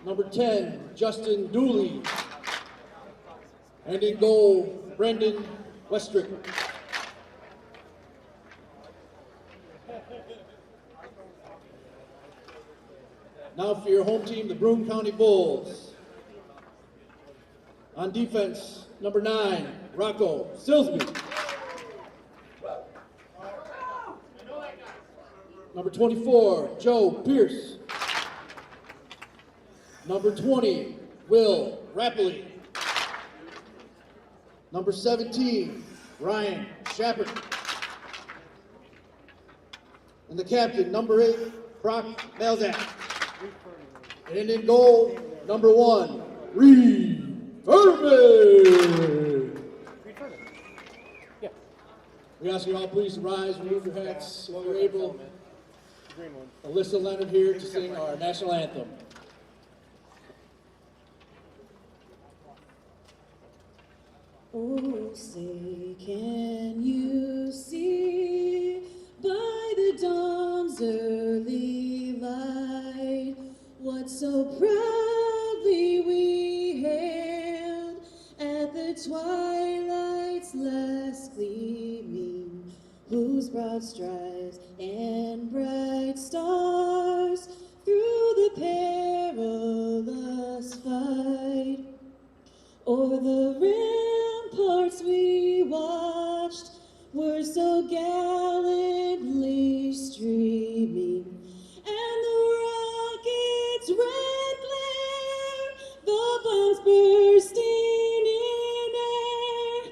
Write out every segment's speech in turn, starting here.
Number 10, Justin Dooley. And in goal, Brendan Westrick. Now for your home team, the Broome County Bulls. On defense, number 9, Rocco Silsby. Number 24, Joe Pierce. Number 20, Will Rapley. Number 17, Ryan Shepard. And the captain, number 8, Brock Malzak. And in goal, number 1, Reed Furman. Yeah. We ask you all please to rise, remove your hats if you're able. Alyssa Leonard here to sing our national anthem. Oh, say, can you see by the dawn's early light what so proudly we hailed at the twilight's last gleaming, whose broad stripes and bright stars through the perilous fight o'er the ramparts we watched were so gallantly streaming, and the rocket's red glare, the bombs bursting in air,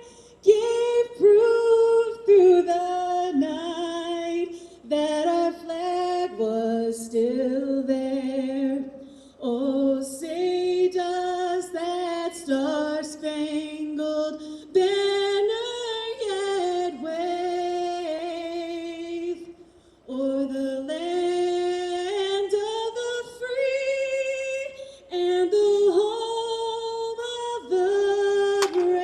gave proof through the night that our flag was still there. Oh, say does that star-spangled banner yet wave o'er the land of the free and the home of the brave?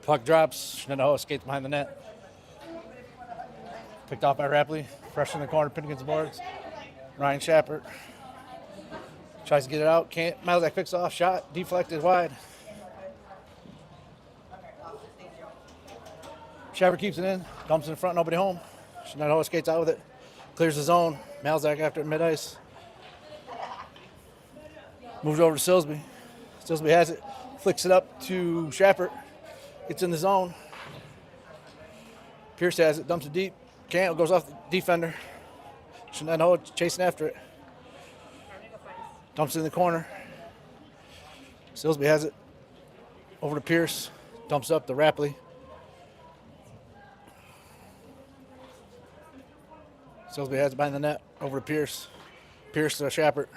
Puck drops. Shenandehowa skates behind the net. Picked off by Rapley. Fresh in the corner, pinned against the boards. Ryan Shepard tries to get it out. Can't. Malzak picks off. Shot. Deflected wide. Shepard keeps it in. Dumps it in front. Nobody home. Shenandehowa skates out with it. Clears the zone. Malzak after it mid-ice. Moves over to Silsby. Silsby has it. Flicks it up to Shepard. Gets in the zone. Pierce has it, dumps it deep. Can't, goes off the defender. Shenandehowa chasing after it. Dumps it in the corner. Silsby has it. Over to Pierce. Dumps up to Rapley. Silsby has it behind the net. Over to Pierce. Pierce to Shepard.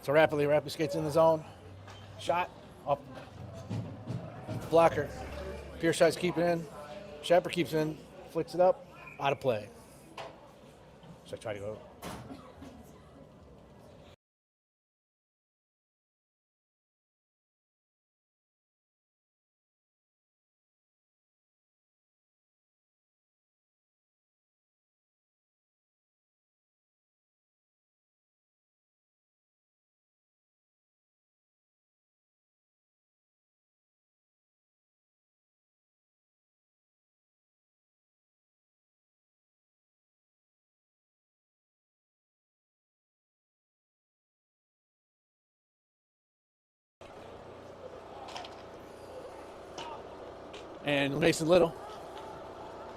So Rapley skates in the zone. Shot. Up. Blocker. Pierce tries to keep it in. Shepard keeps it in. Flicks it up. Out of play. Should I try to go? And Mason Little.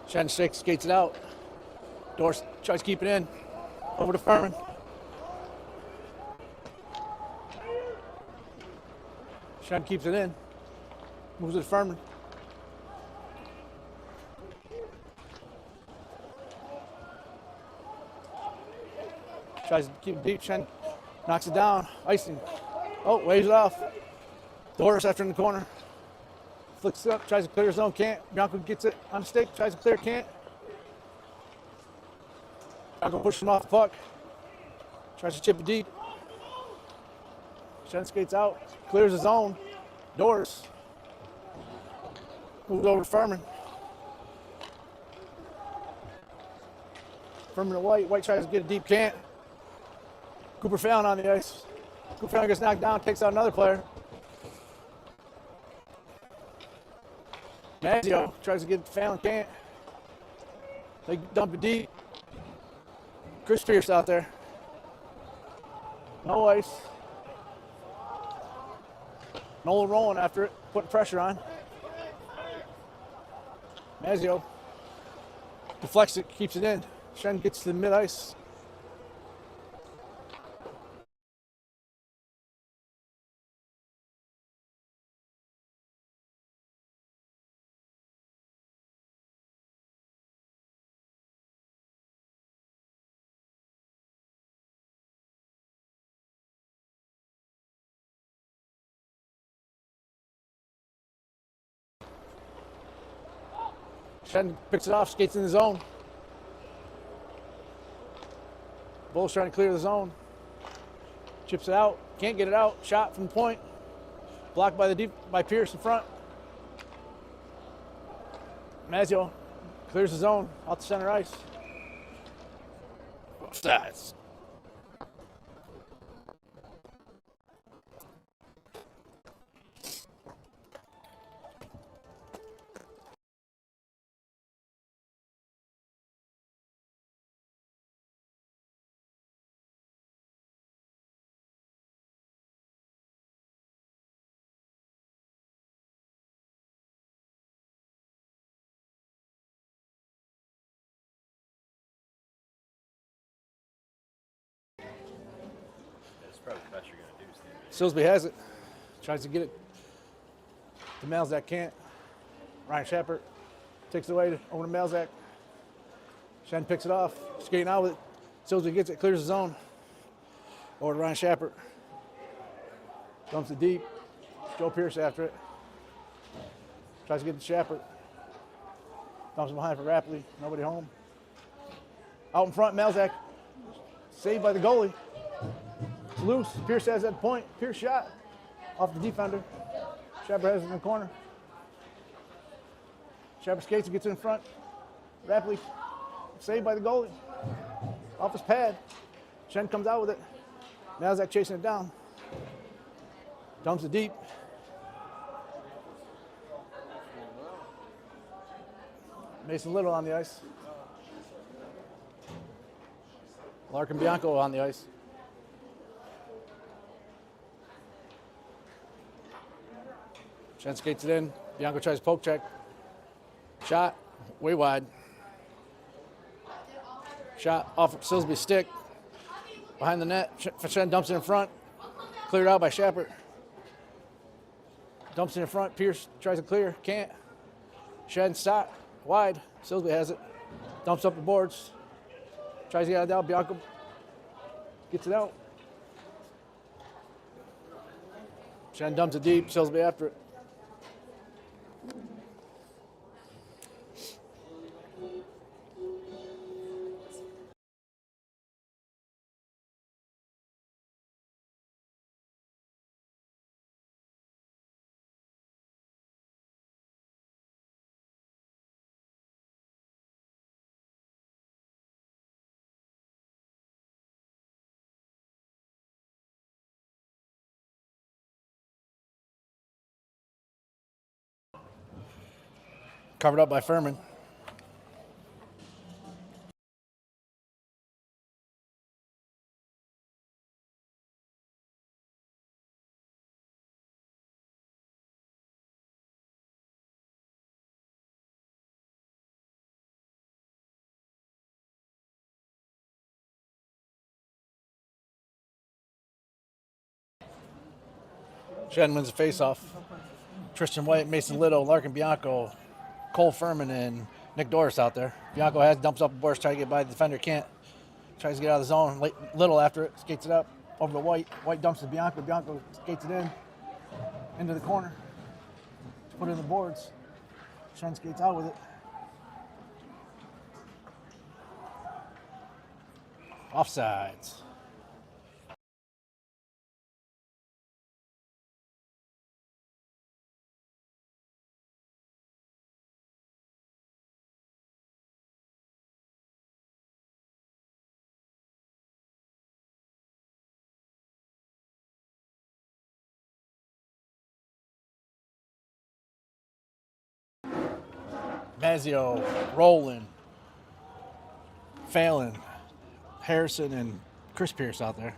Shen skates it out. Doris tries to keep it in. Over to Furman. Shen keeps it in. Moves it to Furman. Tries to keep it deep. Shen knocks it down. Icing. Oh, waves it off. Doris after in the corner. Flicks it up. Tries to clear his own. Can't. Bianco gets it on the stick. Tries to clear. Can't. Bianco pushes him off the puck. Tries to chip it deep. Shen skates out. Clears his own. Doris. Moves over to Furman. Furman to White. White tries to get it deep. Can't. Cooper Fallon on the ice. Cooper Fallon gets knocked down, takes out another player. Maggio tries to get it to Fallon, can't. They dump it deep. Chris Pierce out there. No ice. Nolan rolling after it, putting pressure on. Maggio deflects it, keeps it in. Shen gets to the mid-ice. Shen picks it off, skates in the zone. Bull's trying to clear the zone. Chips it out, can't get it out. Shot from the point. Blocked by Pierce in front. Maggio clears the zone out the center ice. Offsides. Silsby has it. Tries to get it to Malzak, can't. Ryan Shepard takes it away over to Malzak. Shen picks it off, skating out with it. Silsby gets it, clears the zone. Over to Ryan Shepard. Dumps it deep. Joe Pierce after it. Tries to get to Shepard. Dumps it behind for Rapley. Nobody home. Out in front, Malzak. Saved by the goalie. It's loose. Pierce has that point. Pierce shot off the defender. Shepard has it in the corner. Shepard skates and gets it in front. Rapley saved by the goalie. Off his pad. Shen comes out with it. Malzak chasing it down. Dumps it deep. Mason Little on the ice. Larkin Bianco on the ice. Shen skates it in. Bianco tries to poke check. Shot way wide. Shot off Silsby's stick. Behind the net. Shen dumps it in front. Cleared out by Shepard. Dumps it in front. Pierce tries to clear. Can't. Shen shot wide. Silsby has it. Dumps up the boards. Tries to get it out. Bianco gets it out. Shen dumps it deep. Silsby after it. Covered up by Furman. Shen wins the face-off. Tristan White, Mason Little, Larkin Bianco, Cole Furman, and Nick Doris out there. Bianco dumps up the boards, trying to get by the defender, can't. Tries to get out of the zone. Little after it, skates it up over to White. White dumps to Bianco. Bianco skates it into the corner. Put it in the boards. Shen skates out with it. Offsides. Mazio, Rowland, Phelan, Harrison, and Chris Pierce out there.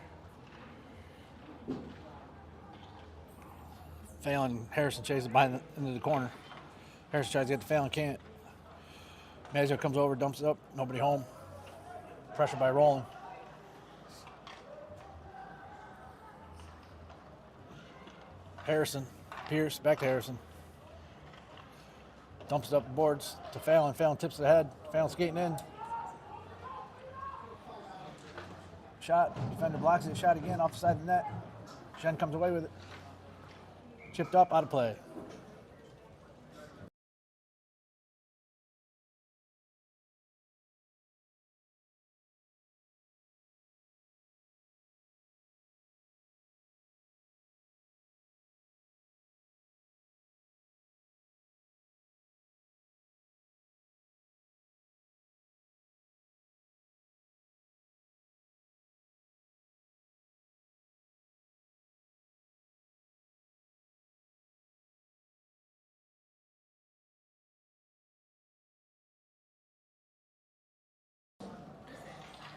Phelan, Harrison chases behind into the corner. Harrison tries to get to Phelan, can't. Mazio comes over, dumps it up, nobody home. Pressure by Rowland. Harrison, Pierce, back to Harrison. Dumps it up the boards to Phelan. Phelan tips it ahead. Phelan skating in. Shot. Defender blocks it. Shot again off the side of the net. Shen comes away with it. Chipped up, out of play.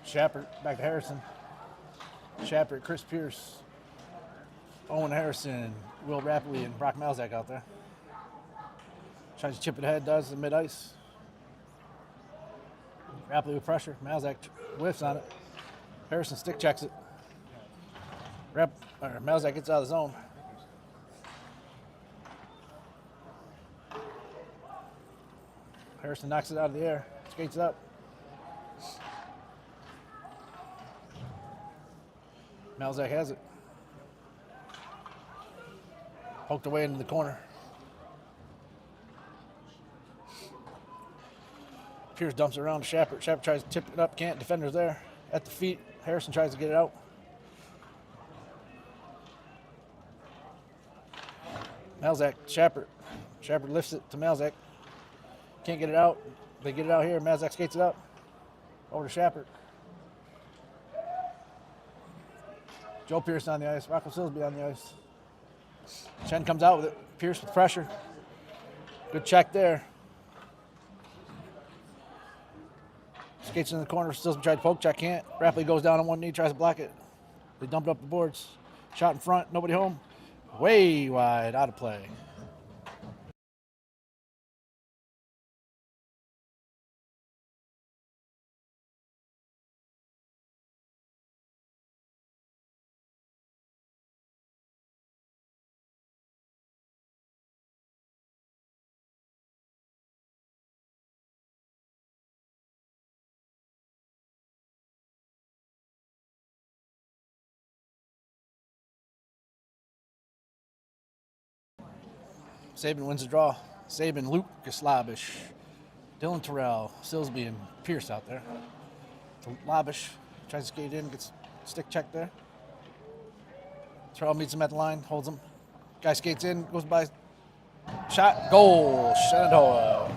Shapert back to Harrison. Shapert, Chris Pierce, Owen Harrison, Will Rapley, and Brock Malzak out there. Tries to chip it ahead, does, in mid-ice. Rapley with pressure. Malzak whiffs on it. Harrison stick checks it. Malzak gets out of the zone. Harrison knocks it out of the air. Skates up. Malzak has it. Poked away into the corner. Pierce dumps it around to Shapert. Shapert tries to tip it up, can't. Defender's there. At the feet. Harrison tries to get it out. Malzak, Shapert. Shapert lifts it to Malzak. Can't get it out. They get it out here. Malzak skates it up. Over to Shapert. Joe Pierce on the ice. Rocco Silsby on the ice. Shen comes out with it. Pierce with pressure. Good check there. Skates in the corner. Silsby tried to poke check. Can't. Rapley goes down on one knee. Tries to block it. They dump it up the boards. Shot in front. Nobody home. Way wide. Out of play. Sabin wins the draw. Sabin, Luke Labish, Dylan Terrell, Silsby, and Pierce out there. Labish tries to skate in, gets stick check there. Terrell meets him at the line, holds him. Guy skates in, goes by, shot, goal, Shenandehowa.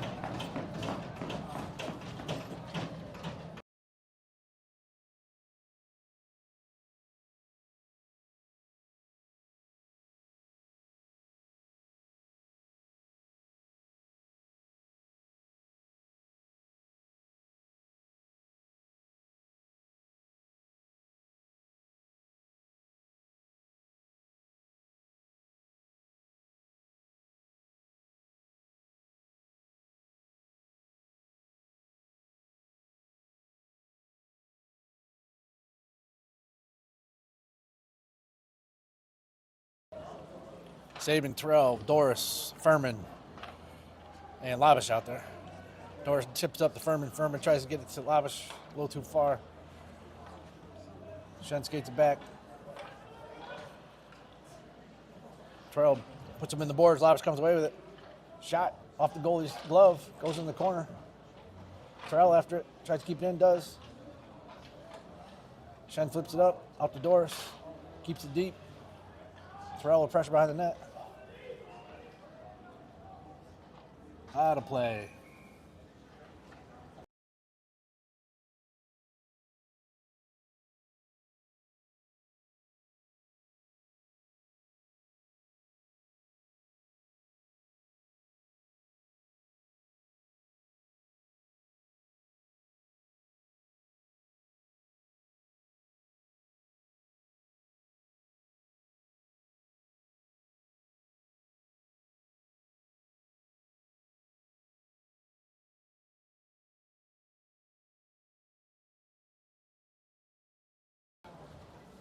Saban, Terrell, Doris, Furman, and Lavish out there. Doris tips up to Furman. Furman tries to get it to Lavish a little too far. Shen skates it back. Terrell puts him in the boards. Lavish comes away with it. Shot off the goalie's glove. Goes in the corner. Terrell after it. Tries to keep it in. Does. Shen flips it up. Out to Doris. Keeps it deep. Terrell with pressure behind the net. Out of play.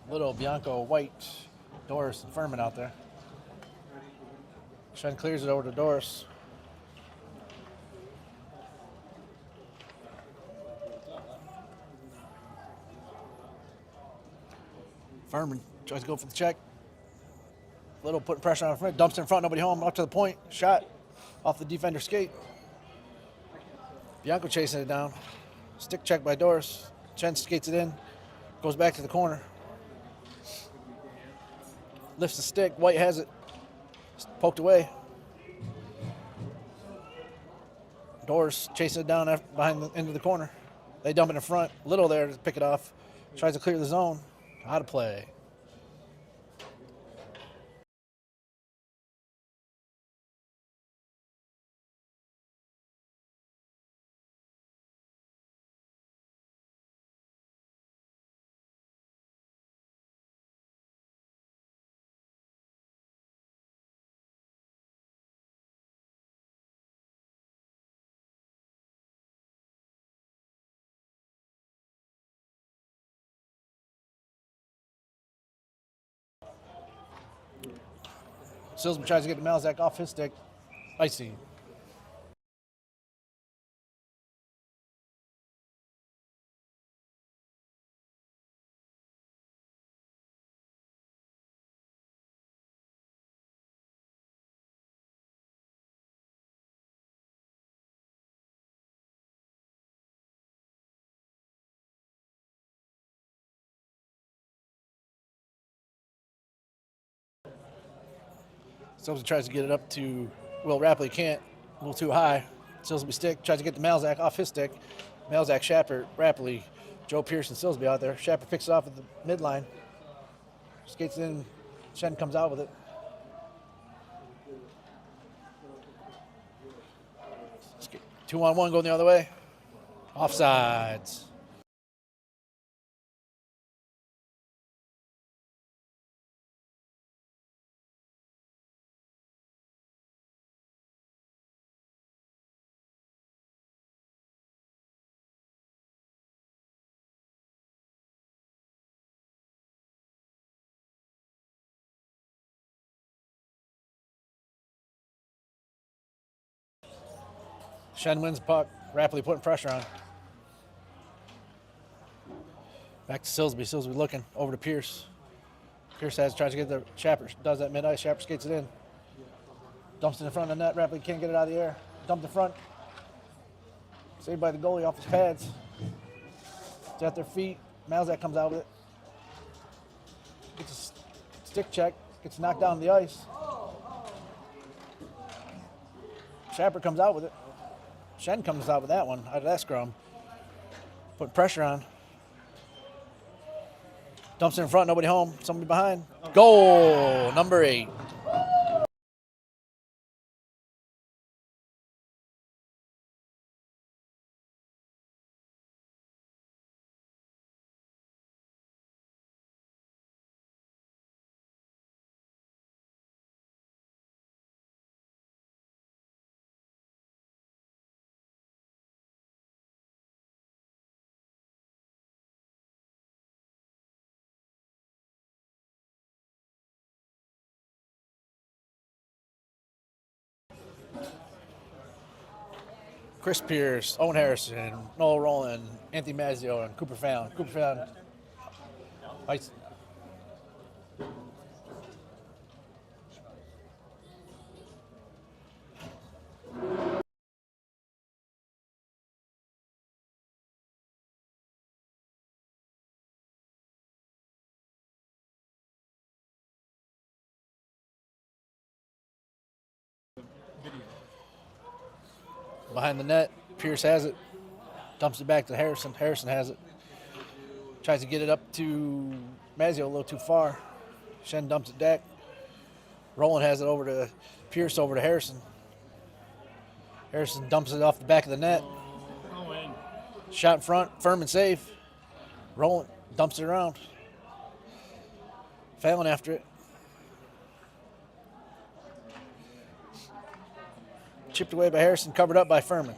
Little Bianco, White, Doris, and Furman out there. Shen clears it over to Doris. Furman tries to go for the check. Little putting pressure on front, dumps it in front, nobody home, up to the point. Shot off the defender's skate. Bianco chasing it down. Stick check by Doris. Shen skates it in, goes back to the corner. Lifts the stick. White has it. Poked away. Doris chasing it down behind the end of the corner. They dump it in front. Little there to pick it off. Tries to clear the zone. Out of play. Silsman tries to get the Malzak off his stick. Icy. Silsman tries to get it up to Will Rapley. Can't. A little too high. Silsby stick. Tries to get the Malzak off his stick. Malzak, Shapper, Rapley, Joe Pierce, and Silsby out there. Shapper picks it off at the midline. Skates in. Shen comes out with it. Skate. 2-on-1 going the other way. Offsides. Shen wins the puck. Rapley putting pressure on. Back to Silsby. Silsby looking over to Pierce. Pierce tries to get the Shapper. Does that mid-ice. Shapper skates it in. Dumps it in front of the net. Rapley can't get it out of the air. Dumped in front. Saved by the goalie off his pads. It's at their feet. Malzak comes out with it. Gets a stick check. Gets knocked down the ice. Shapper comes out with it. Shen comes out with that one out of that scrum. Put pressure on. Dumps it in front, nobody home, somebody behind. Goal, number 8. Chris Pierce, Owen Harrison, Noel Rowland, Anthony Mazzio, and Cooper Fallon. Cooper Fallon fights. Behind the net, Pierce has it, dumps it back to Harrison. Harrison has it, tries to get it up to Mazzio a little too far. Shen dumps it back. Rowland has it over to Pierce, over to Harrison. Harrison dumps it off the back of the net. Shot in front, firm and safe. Rowland dumps it around. Fallon after it. Chipped away by Harrison, covered up by Furman.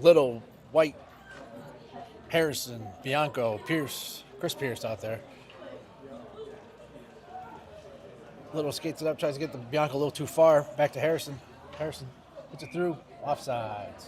Little, White, Harrison, Bianco, Pierce, Chris Pierce out there. Little skates it up, tries to get the Bianco a little too far. Back to Harrison. Harrison puts it through. Offsides.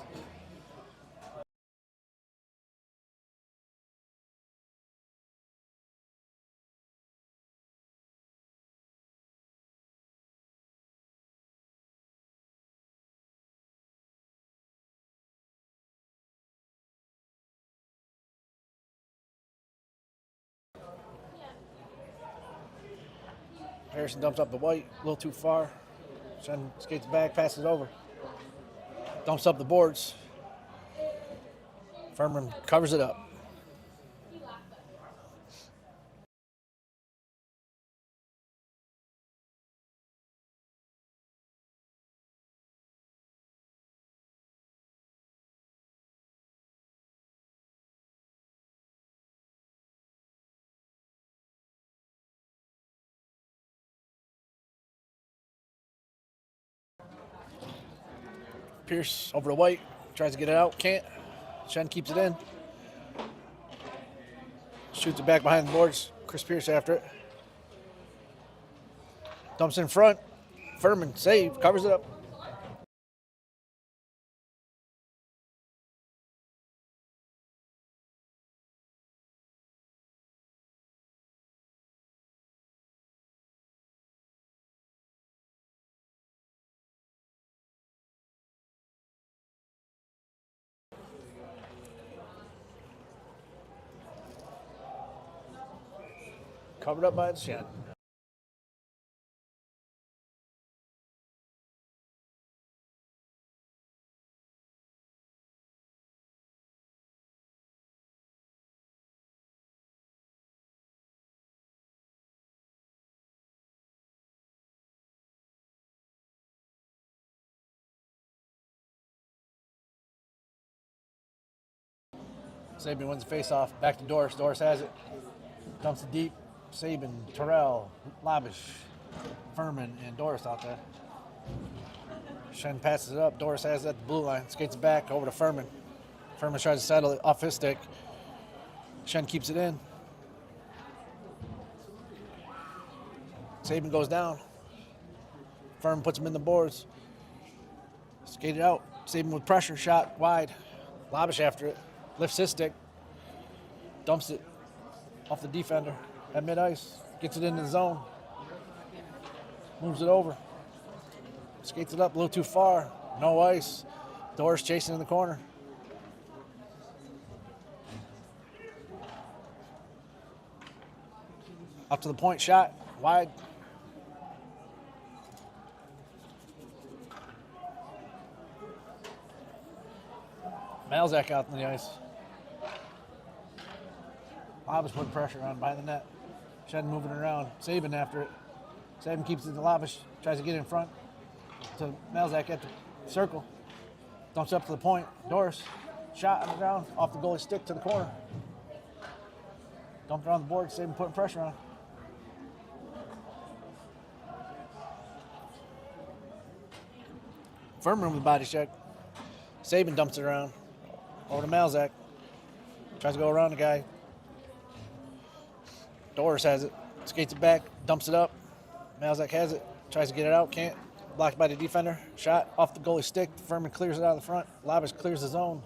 Harrison dumps up the White, a little too far. Shen skates back, passes over. Dumps up the boards. Furman covers it up. Pierce over to White, tries to get it out, can't. Shen keeps it in. Shoots it back behind the boards. Chris Pierce after it. Dumps in front. Furman, save, covers it up. Covered up by the Shen. Sabin wins the face-off. Back to Doris. Doris has it. Dumps it deep. Sabin, Terrell, Labish, Furman, and Doris out there. Shen passes it up. Doris has it at the blue line. Skates it back over to Furman. Furman tries to settle it off his stick. Shen keeps it in. Sabin goes down. Furman puts him in the boards. Skated out. Sabin with pressure. Shot wide. Labish after it. Lifts his stick. Dumps it off the defender at mid-ice. Gets it into the zone. Moves it over. Skates it up a little too far. No ice. Doris chasing in the corner. Up to the point shot. Wide. Malzak out on the ice. Lavish putting pressure on behind the net. Shen moving around. Sabin after it. Sabin keeps it to Lavish. Tries to get in front to Malzak at the circle. Dumps up to the point. Doris. Shot on the ground. Off the goalie stick to the corner. Dumped around the board. Sabin putting pressure on. Furman with the body check. Sabin dumps it around. Over to Malzak. Tries to go around the guy. Doris has it. Skates it back. Dumps it up. Malzak has it. Tries to get it out. Can't. Blocked by the defender. Shot off the goalie stick. Furman clears it out of the front. Labas clears the zone.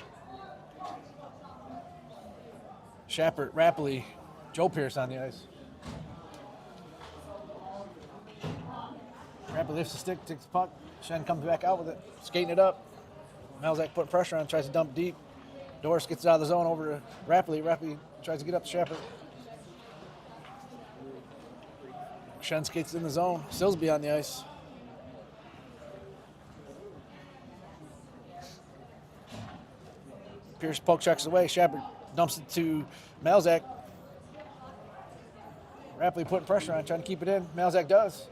Shepard, Rapley, Joe Pierce on the ice. Rapley lifts the stick, takes the puck. Shen comes back out with it, skating it up. Malzak putting pressure on, tries to dump deep. Doris gets it out of the zone over to Rapley. Rapley tries to get up to Shepard. Shen skates in the zone. Silsby on the ice. Pierce poke checks away. Shepard dumps it to Malzak. Rapley putting pressure on, trying to keep it in. Malzak does.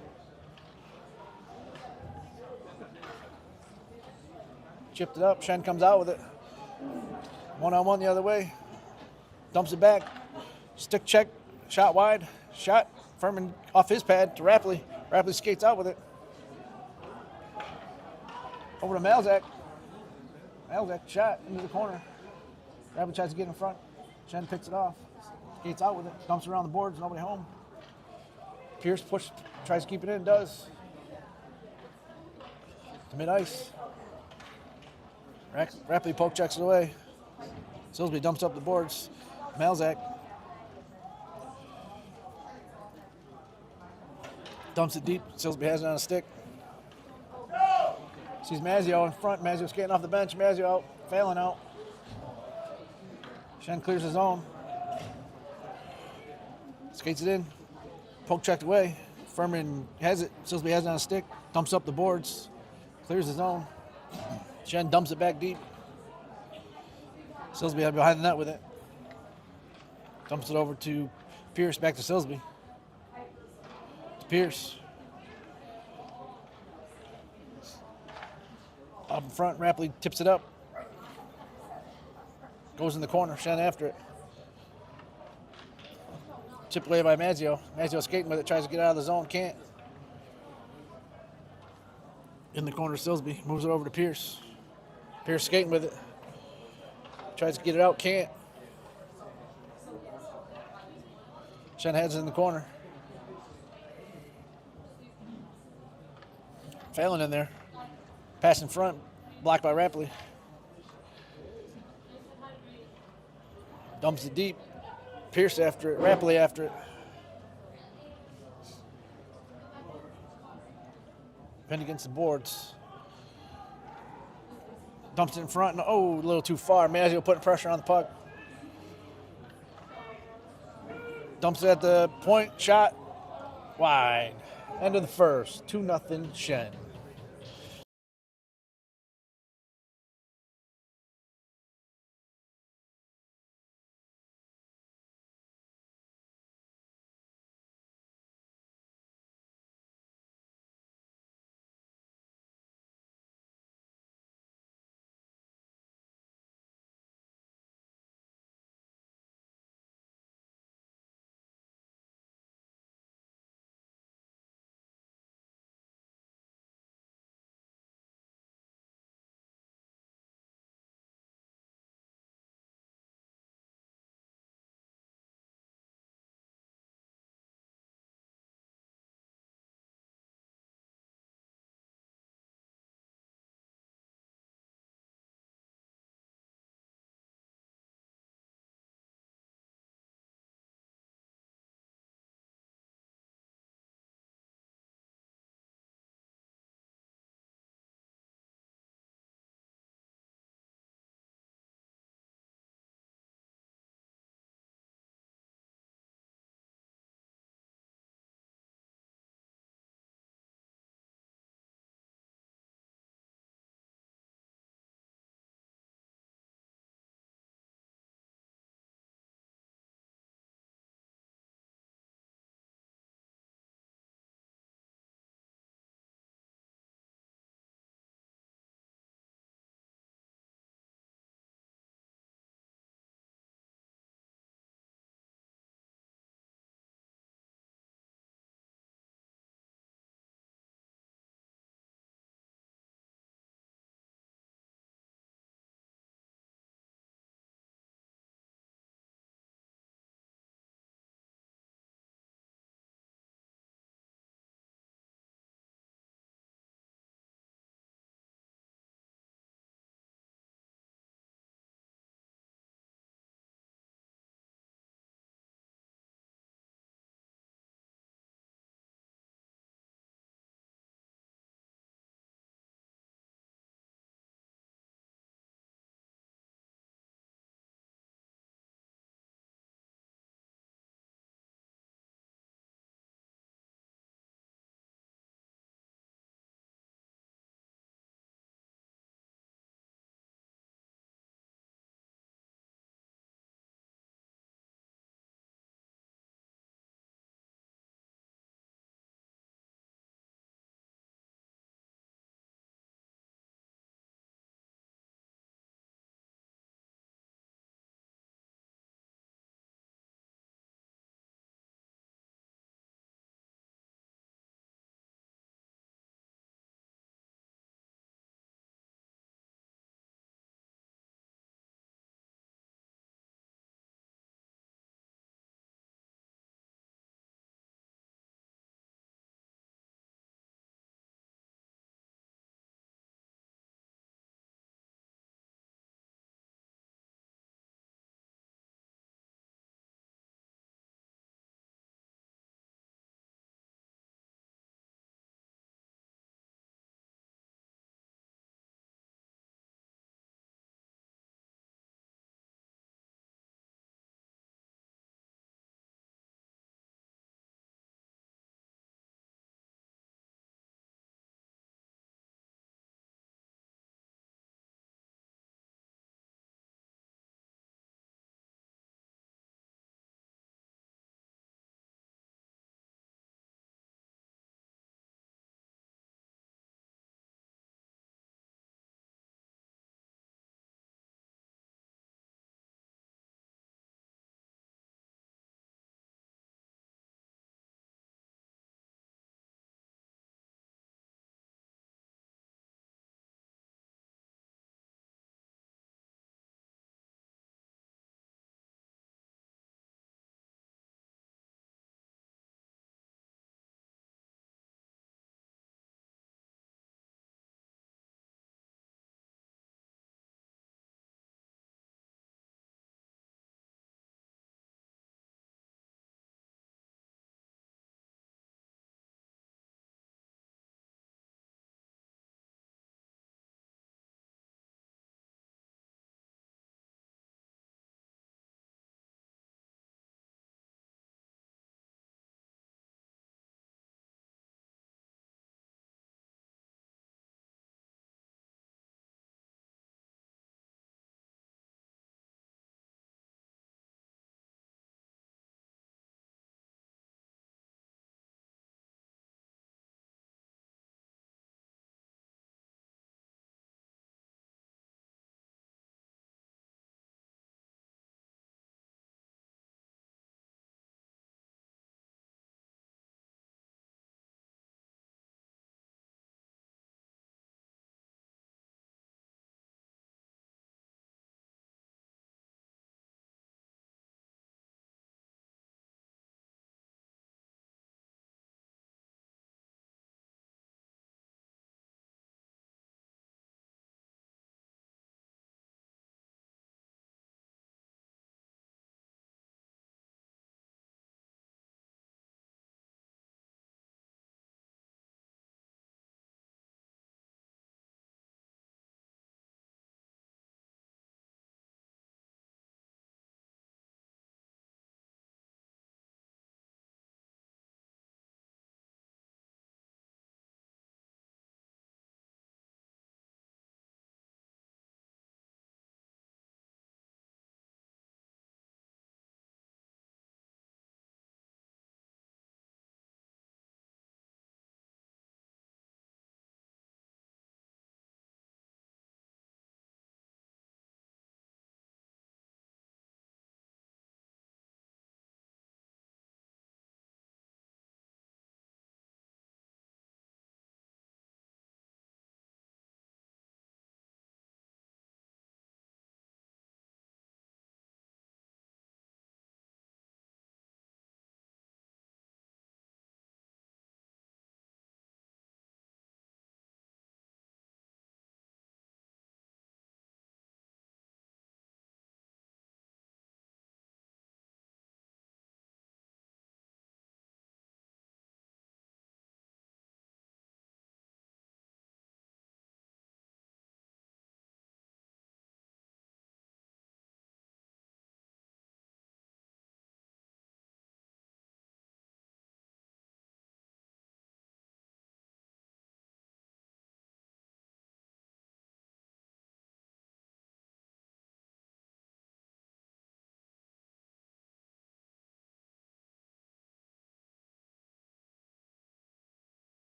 Chipped it up. Shen comes out with it. One-on-one the other way. Dumps it back. Stick check. Shot wide. Shot. Furman off his pad to Rapley. Rapley skates out with it. Over to Malzak. Malzak shot into the corner. Rapley tries to get in front. Shen picks it off. Skates out with it. Dumps around the boards. Nobody home. Pierce tries to keep it in. Does. To mid-ice. Rapley poke checks it away. Silsby dumps up the boards. Malzak dumps it deep. Silsby has it on a stick. Sees Mazzio in front. Mazzio skating off the bench. Mazzio out. Failing out. Shen clears his zone. Skates it in. Poke checked away. Furman has it. Silsby has it on a stick. Dumps up the boards. Clears the zone. Shen dumps it back deep. Silsby behind the net with it. Dumps it over to Pierce, back to Silsby. To Pierce. Up in front, Rapley tips it up. Goes in the corner, Shen after it. Chipped away by Mazzio. Mazzio skating with it, tries to get out of the zone, can't. In the corner, Silsby moves it over to Pierce. Pierce skating with it. Tries to get it out, can't. Shen heads in the corner. Failing in there. Pass in front, blocked by Rapley. Dumps it deep. Pierce after it, Rapley after it. Pinned against the boards. Dumps it in front. Oh, a little too far. Mazzio putting pressure on the puck. Dumps it at the point. Shot. Wide. End of the first. 2-0 Shen.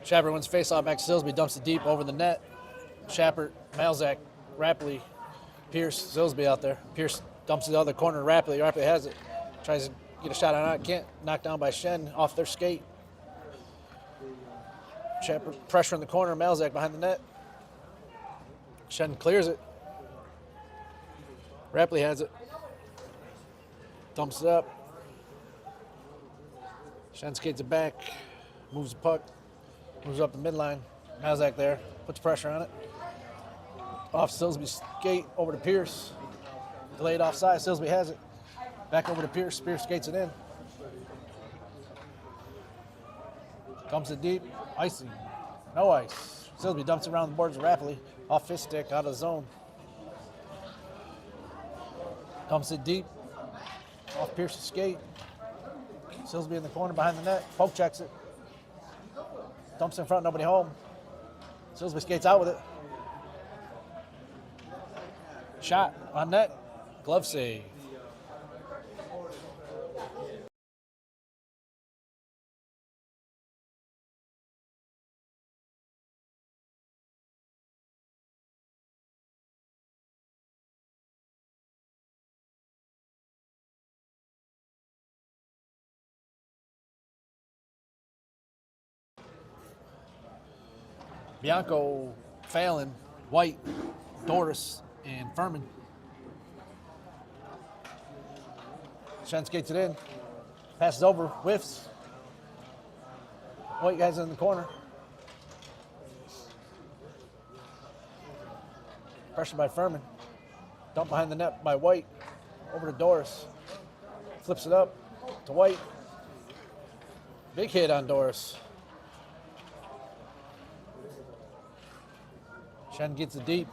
Shapper wins face-off back to Silsby, dumps it deep over the net. Shapper, Malzak, Rapley, Pierce, Silsby out there. Pierce dumps it to the other corner, Rapley. Rapley has it. Tries to get a shot on it. Can't. Knocked down by Shen off their skate. Shapper pressure in the corner, Malzak behind the net. Shen clears it. Rapley has it. Dumps it up. Shen skates it back. Moves the puck. Moves up the midline. Malzak there. Puts pressure on it. Off Silsby's skate over to Pierce. Delayed offside. Silsby has it. Back over to Pierce. Pierce skates it in. Dumps it deep. Icing. No ice. Silsby dumps it around the boards rapidly. Off his stick. Out of the zone. Dumps it deep. Off Pierce's skate. Silsby in the corner behind the net. Poke checks it. Dumps in front. Nobody home. Silsby skates out with it. Shot on net. Glove save. Bianco, Fallon, White, Doris, and Furman. Shen skates it in. Passes over, whiffs. White has it in the corner. Pressure by Furman. Dump behind the net by White. Over to Doris. Flips it up to White. Big hit on Doris. Shen gets it deep.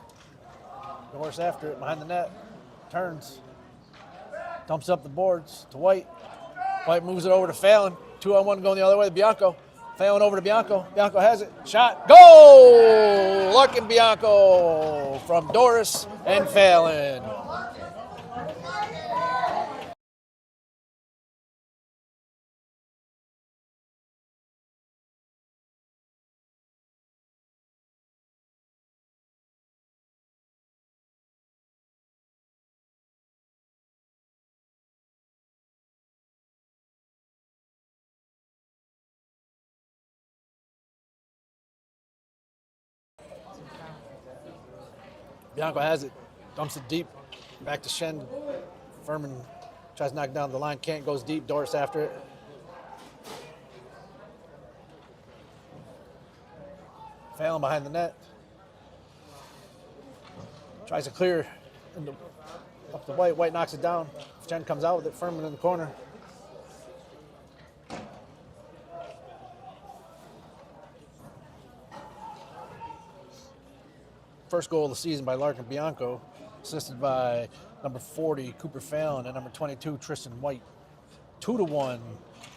Doris after it behind the net. Turns. Dumps up the boards to White. White moves it over to Fallon. 2-on-1 going the other way to Bianco. Fallon over to Bianco. Bianco has it. Shot. Goal! Luck and Bianco from Doris and Fallon. Bianco has it, dumps it deep, back to Shen. Furman tries to knock it down the line, can't, goes deep, Doris after it. Fallon behind the net. Tries to clear up to White, White knocks it down. Shen comes out with it, Furman in the corner. First goal of the season by Larkin Bianco, assisted by number 40, Cooper Fallon, and number 22, Tristan White. 2-1,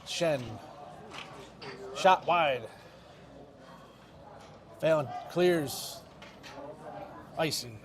Shen. Shot wide. Fallon clears. Icing.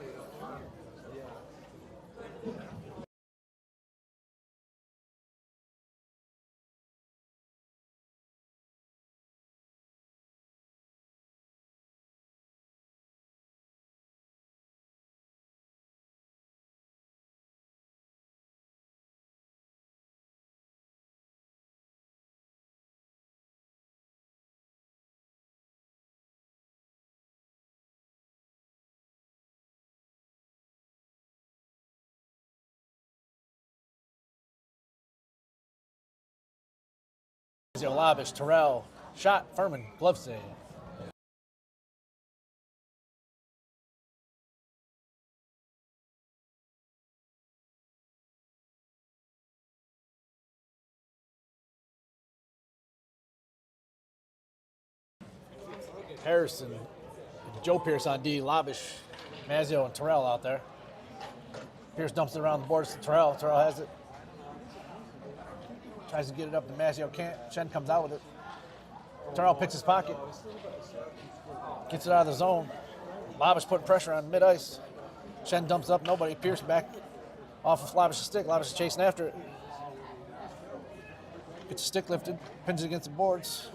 Lavish, Terrell, shot, Furman, glove save. Harrison, Joe Pierce on D, Lavish, Mazio, and Terrell out there. Pierce dumps it around the boards to Terrell. Terrell has it. Tries to get it up to Mazio, can't. Shen comes out with it. Terrell picks his pocket. Gets it out of the zone. Lavish putting pressure on mid-ice. Shen dumps up, nobody. Pierce back off of Lavish's stick. Lavish is chasing after it. Gets the stick lifted, pins it against the boards.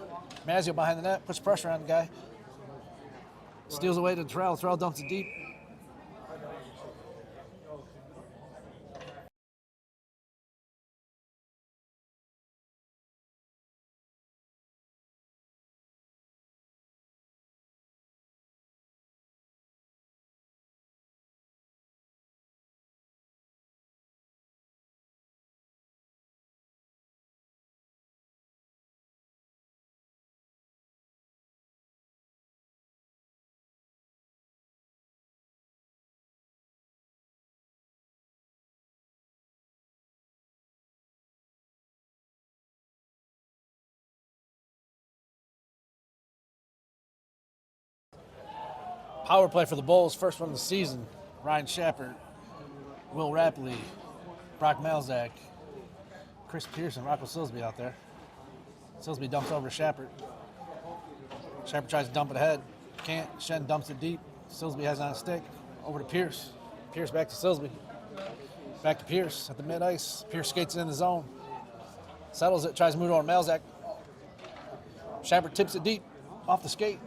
Mazzio behind the net, puts pressure on the guy. Steals away to Terrell. Terrell dumps it deep. Power play for the Bulls, first one of the season. Ryan Shepard, Will Rapley, Brock Malzak, Chris Pearson, Rocco Silsby out there. Silsby dumps over to Shepard. Shepard tries to dump it ahead. Can't. Shen dumps it deep. Silsby has it on a stick. Over to Pierce. Pierce back to Silsby. Back to Pierce at the mid-ice. Pierce skates in the zone. Settles it, tries to move it over to Malzak. Shepard tips it deep off the skate.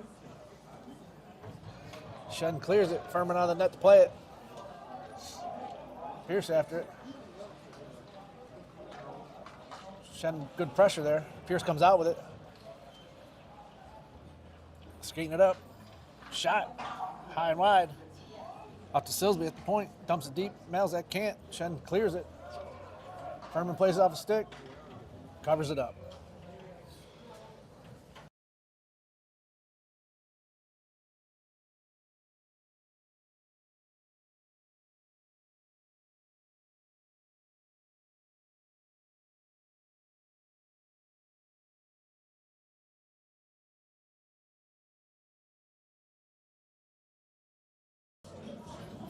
Shen clears it. Furman on the net to play it. Pierce after it. Shen, good pressure there. Pierce comes out with it. Skating it up. Shot. High and wide. Up to Silsby at the point. Dumps it deep. Malzak can't. Shen clears it. Furman plays it off a stick. Covers it up.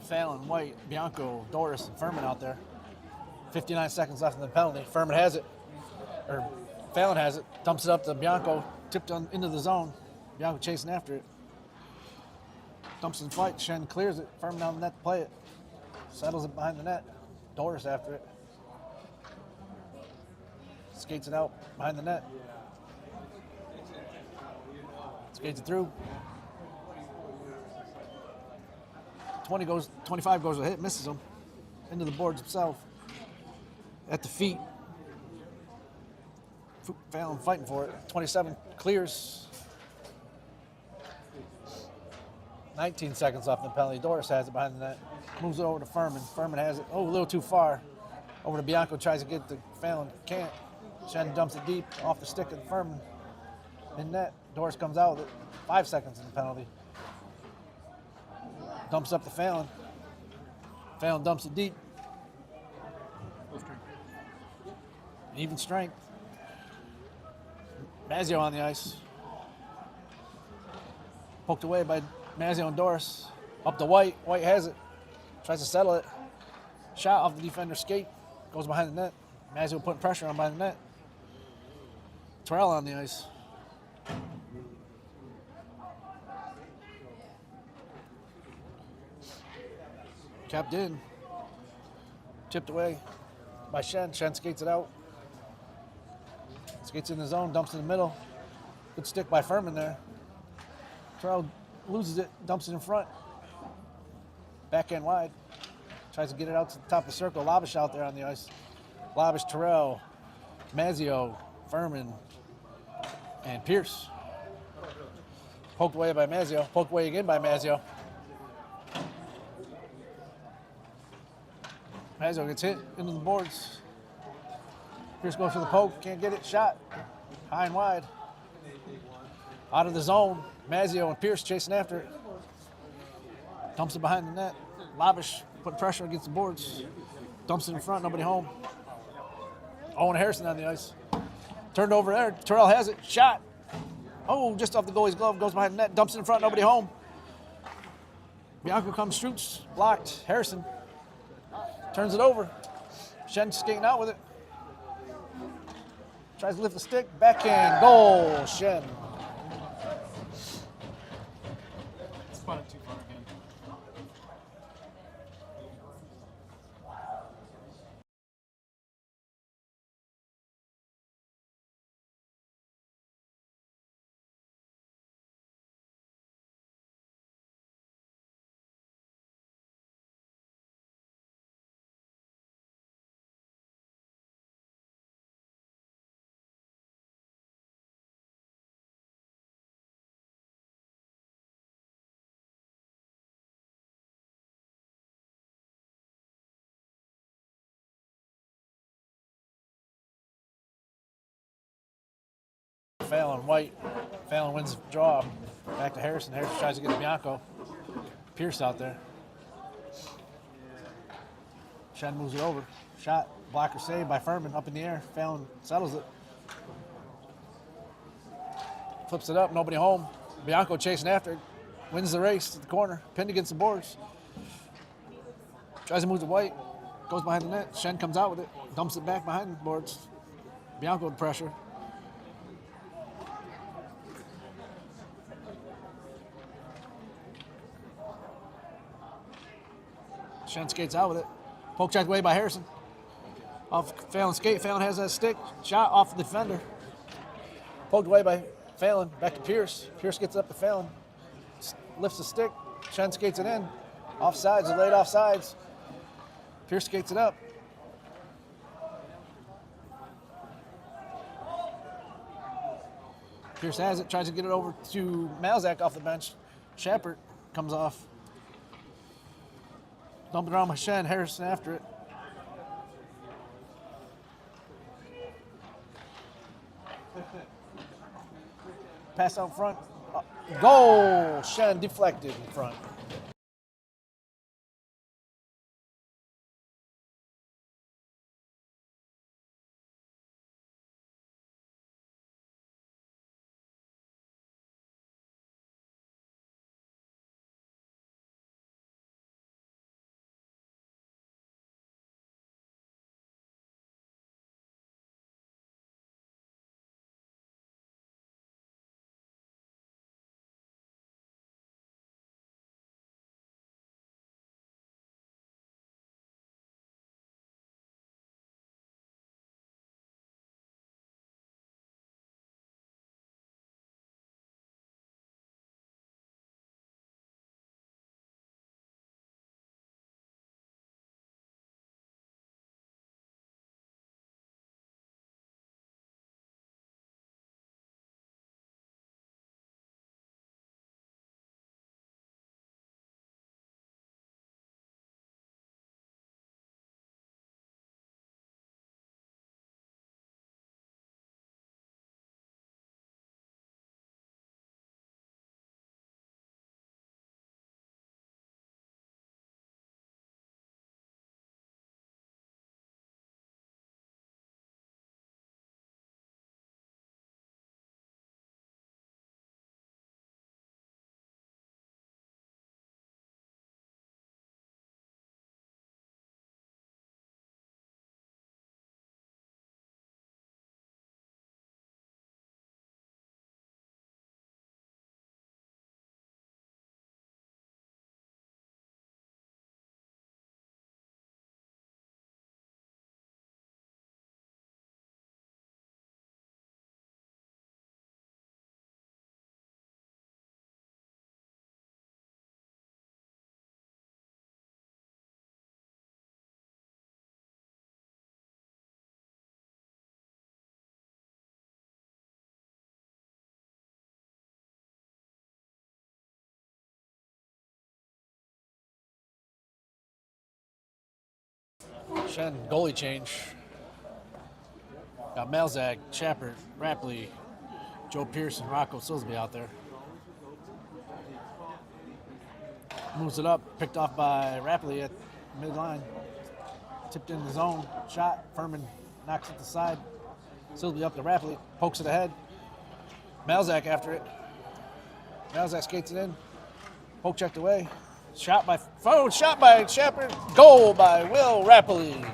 Fallon, White, Bianco, Doris, and Furman out there. 59 seconds left in the penalty. Furman has it, or Fallon has it, dumps it up to Bianco, tipped on into the zone. Bianco chasing after it. Dumps it in flight. Shen clears it. Furman on the net to play it. Settles it behind the net. Doris after it. Skates it out behind the net. Skates it through. 25 goes a hit, misses him. Into the boards himself. At the feet. Fallon fighting for it. 27 clears. 19 seconds left in the penalty. Doris has it behind the net. Moves it over to Furman. Furman has it. Oh, a little too far. Over to Bianco. Tries to get to Fallon. Can't. Shen dumps it deep off the stick of Furman. In net. Doris comes out with it. 5 seconds in the penalty. Dumps up to Fallon. Fallon dumps it deep. Even strength. Mazzio on the ice. Poked away by Mazzio and Doris. Up to White. White has it. Tries to settle it. Shot off the defender's skate. Goes behind the net. Mazzio putting pressure on behind the net. Terrell on the ice. Kept in. Tipped away by Shen. Shen skates it out. Skates in the zone, dumps in the middle. Good stick by Furman there. Terrell loses it, dumps it in front. Backhand wide. Tries to get it out to the top of the circle. Lavish out there on the ice. Lavish, Terrell, Mazzio, Furman, and Pierce. Poked away by Mazzio. Poked away again by Mazzio. Mazzio gets hit into the boards. Pierce goes for the poke, can't get it, shot. High and wide. Out of the zone. Mazzio and Pierce chasing after it. Dumps it behind the net. Lavish putting pressure against the boards. Dumps it in front, nobody home. Owen Harrison on the ice. Turned over there, Terrell has it, shot. Oh, just off the goalie's glove, goes behind the net, dumps it in front, nobody home. Bianco comes, shoots, blocked. Harrison turns it over. Shen skating out with it. Tries to lift the stick, backhand, goal, Shen. Spotted too far again. Fallon. White. Fallon wins the draw. Back to Harrison. Harrison tries to get Bianco. Pierce out there. Shen moves it over. Shot. Blocker saved by Furman. Up in the air. Fallon settles it. Flips it up. Nobody home. Bianco chasing after it. Wins the race to the corner. Pinned against the boards. Tries to move to White. Goes behind the net. Shen comes out with it. Dumps it back behind the boards. Bianco with pressure. Shen skates out with it. Poke checked away by Harrison. Off Fallon's skate. Fallon has that stick. Shot off the defender. Poked away by Fallon. Back to Pierce. Pierce gets up to Fallon. Lifts the stick. Shen skates it in. Offsides. Laid offsides. Pierce skates it up. Pierce has it. Tries to get it over to Malzak off the bench. Shepard comes off. Dump it around by Shen. Harrison after it. Pass out front. Goal! Shen deflected in front. Shen, goalie change. Got Malzak, Shepard, Rapley, Joe Pearson, Rocco Silsby out there. Moves it up, picked off by Rapley at midline. Tipped in the zone, shot. Furman knocks it to the side. Silsby up to Rapley, pokes it ahead. Malzak after it. Malzak skates it in. Poke checked away. Shot by Shepard. Goal by Will Rapley.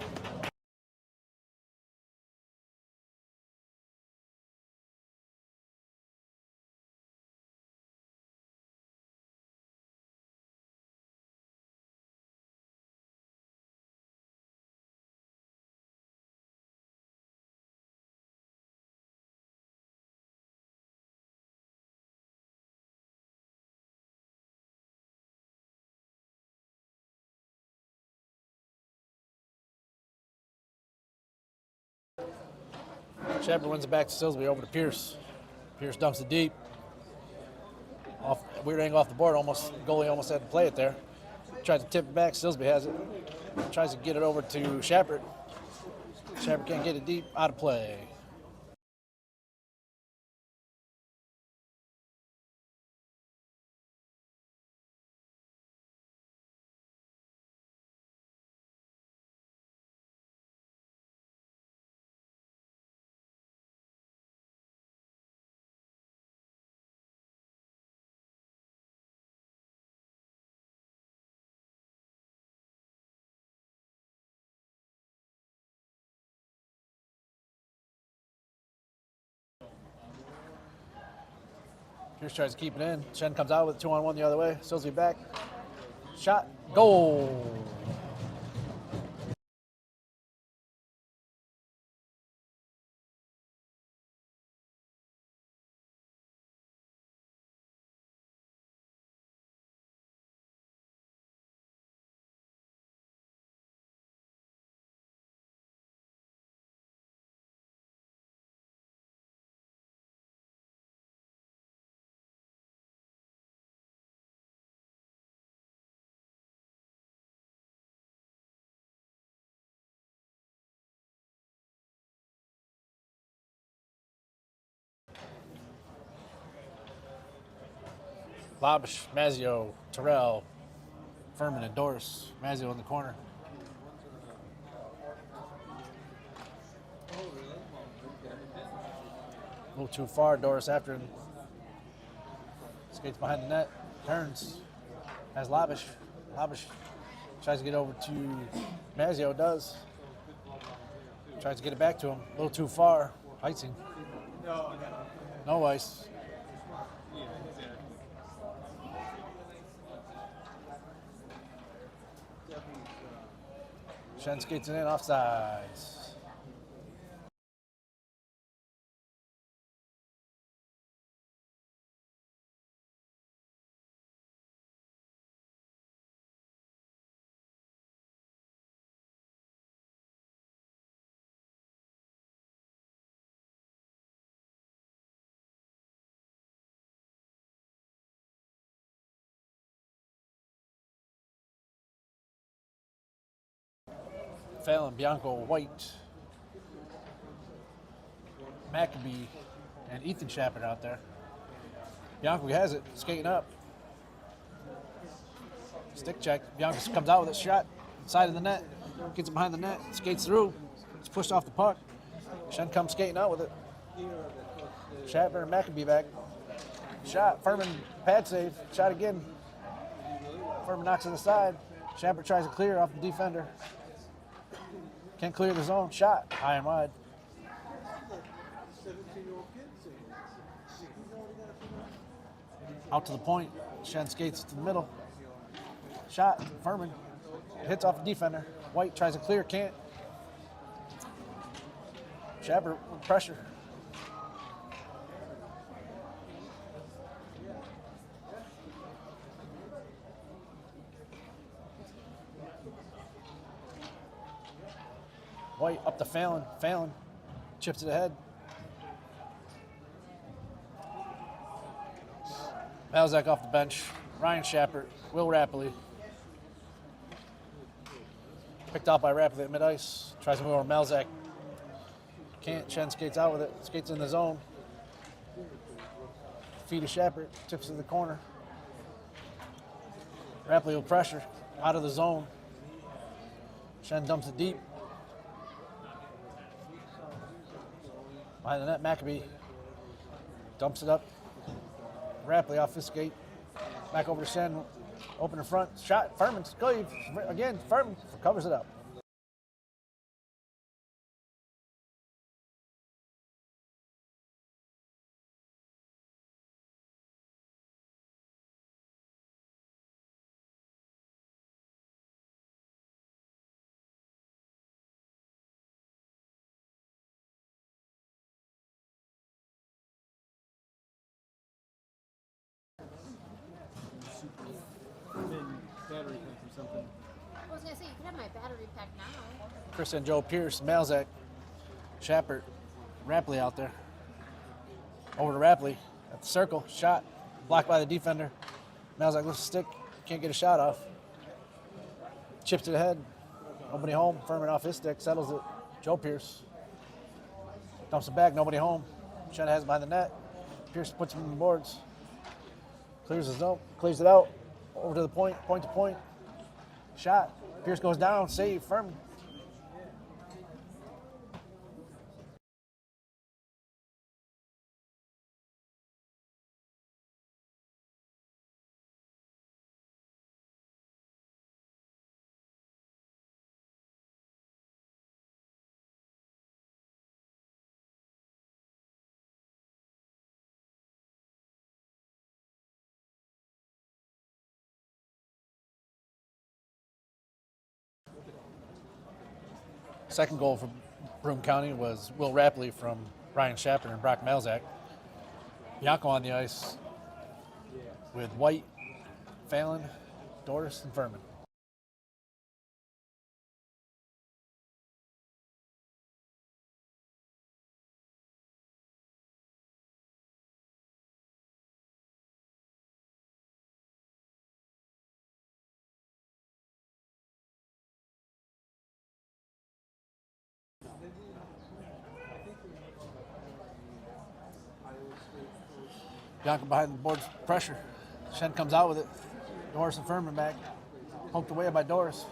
Shepard wins it back to Silsby over to Pierce. Pierce dumps it deep. Off weird angle off the board. Goalie almost had to play it there. Tries to tip it back. Silsby has it. Tries to get it over to Shepard. Shepard can't get it deep. Out of play. Pierce tries to keep it in. Shen comes out with 2-on-1 the other way. Silsby back. Shot. Goal. Labish, Mazzio, Terrell, Furman, and Doris. Mazzio in the corner. A little too far. Doris after him. Skates behind the net. Turns. Has Labish. Labish tries to get over to Mazzio. Does. Tries to get it back to him. A little too far. Icing. No ice. Shen skates it in, offsides. Fallon, Bianco, White, Maccabee, and Ethan Shepard out there. Bianco has it, skating up. Stick check. Bianco comes out with a shot, side of the net, gets it behind the net, skates through. It's pushed off the puck. Shen comes skating out with it. Shepard and Maccabee back. Shot. Furman, pad save. Shot again. Furman knocks to the side. Shepard tries to clear off the defender. Can't clear the zone. Shot. High and wide. Out to the point. Shen skates to the middle. Shot. Furman hits off the defender. White tries to clear. Can't. Shepard with pressure. White up to Fallon. Fallon chips it ahead. Malzak off the bench. Ryan Shepard. Will Rapley. Picked out by Rapley at mid-ice. Tries to move over Malzak. Can't. Shen skates out with it. Skates in the zone. Feet of Shepard. Tips to the corner. Rapley with pressure. Out of the zone. Shen dumps it deep. Behind the net, Maccabee dumps it up. Rapley off his skate. Back over to Shen. Open in front. Shot. Furman. Again. Furman covers it up. Battery pack or something. I was gonna say you could have my battery pack now. Chris and Joe Pierce, Malzak, Shepard, Rapley out there. Over to Rapley at the circle. Shot. Blocked by the defender. Malzak lifts the stick. Can't get a shot off. Chips to the head. Nobody home. Furman off his stick. Settles it. Joe Pierce. Dumps it back. Nobody home. Shen has it behind the net. Pierce puts him on the boards. Clears the zone. Clears it out. Over to the point. Point to point. Shot. Pierce goes down. Save. Furman. Second goal for Broome County was Will Rapley from Ryan Shapper and Brock Malzak. Bianco on the ice with White, Fallon, Doris, and Furman. Bianco behind the boards, pressure. Shen comes out with it. Doris and Furman back. Poked away by Doris.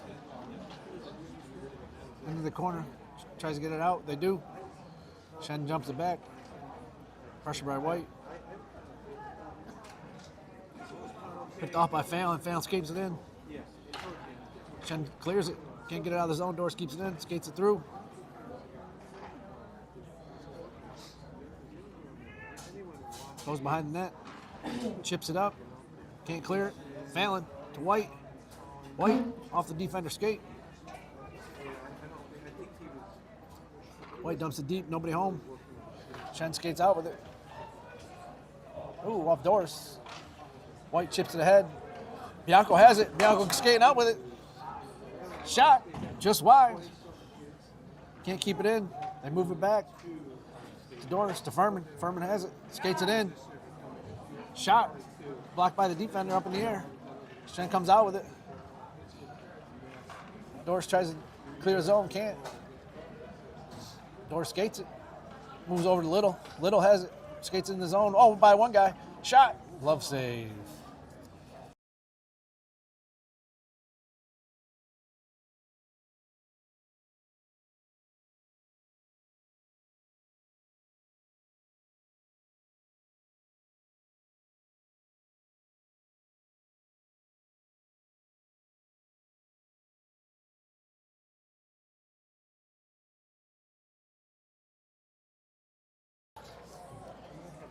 Into the corner. Tries to get it out. They do. Shen jumps it back. Pressure by White. Picked off by Fallon. Fallon skates it in. Shen clears it. Can't get it out of the zone. Doris keeps it in. Skates it through. Goes behind the net. Chips it up. Can't clear it. Fallon to White. White off the defender skate. White dumps it deep. Nobody home. Shen skates out with it. Ooh, off Doris. White chips it ahead. Bianco has it. Bianco skating out with it. Shot. Just wide. Can't keep it in. They move it back. To Doris, to Furman. Furman has it. Skates it in. Shot. Blocked by the defender up in the air. Shen comes out with it. Doris tries to clear the zone. Can't. Doris skates it. Moves over to Little. Little has it. Skates in the zone. Oh, by one guy. Shot. Glove save.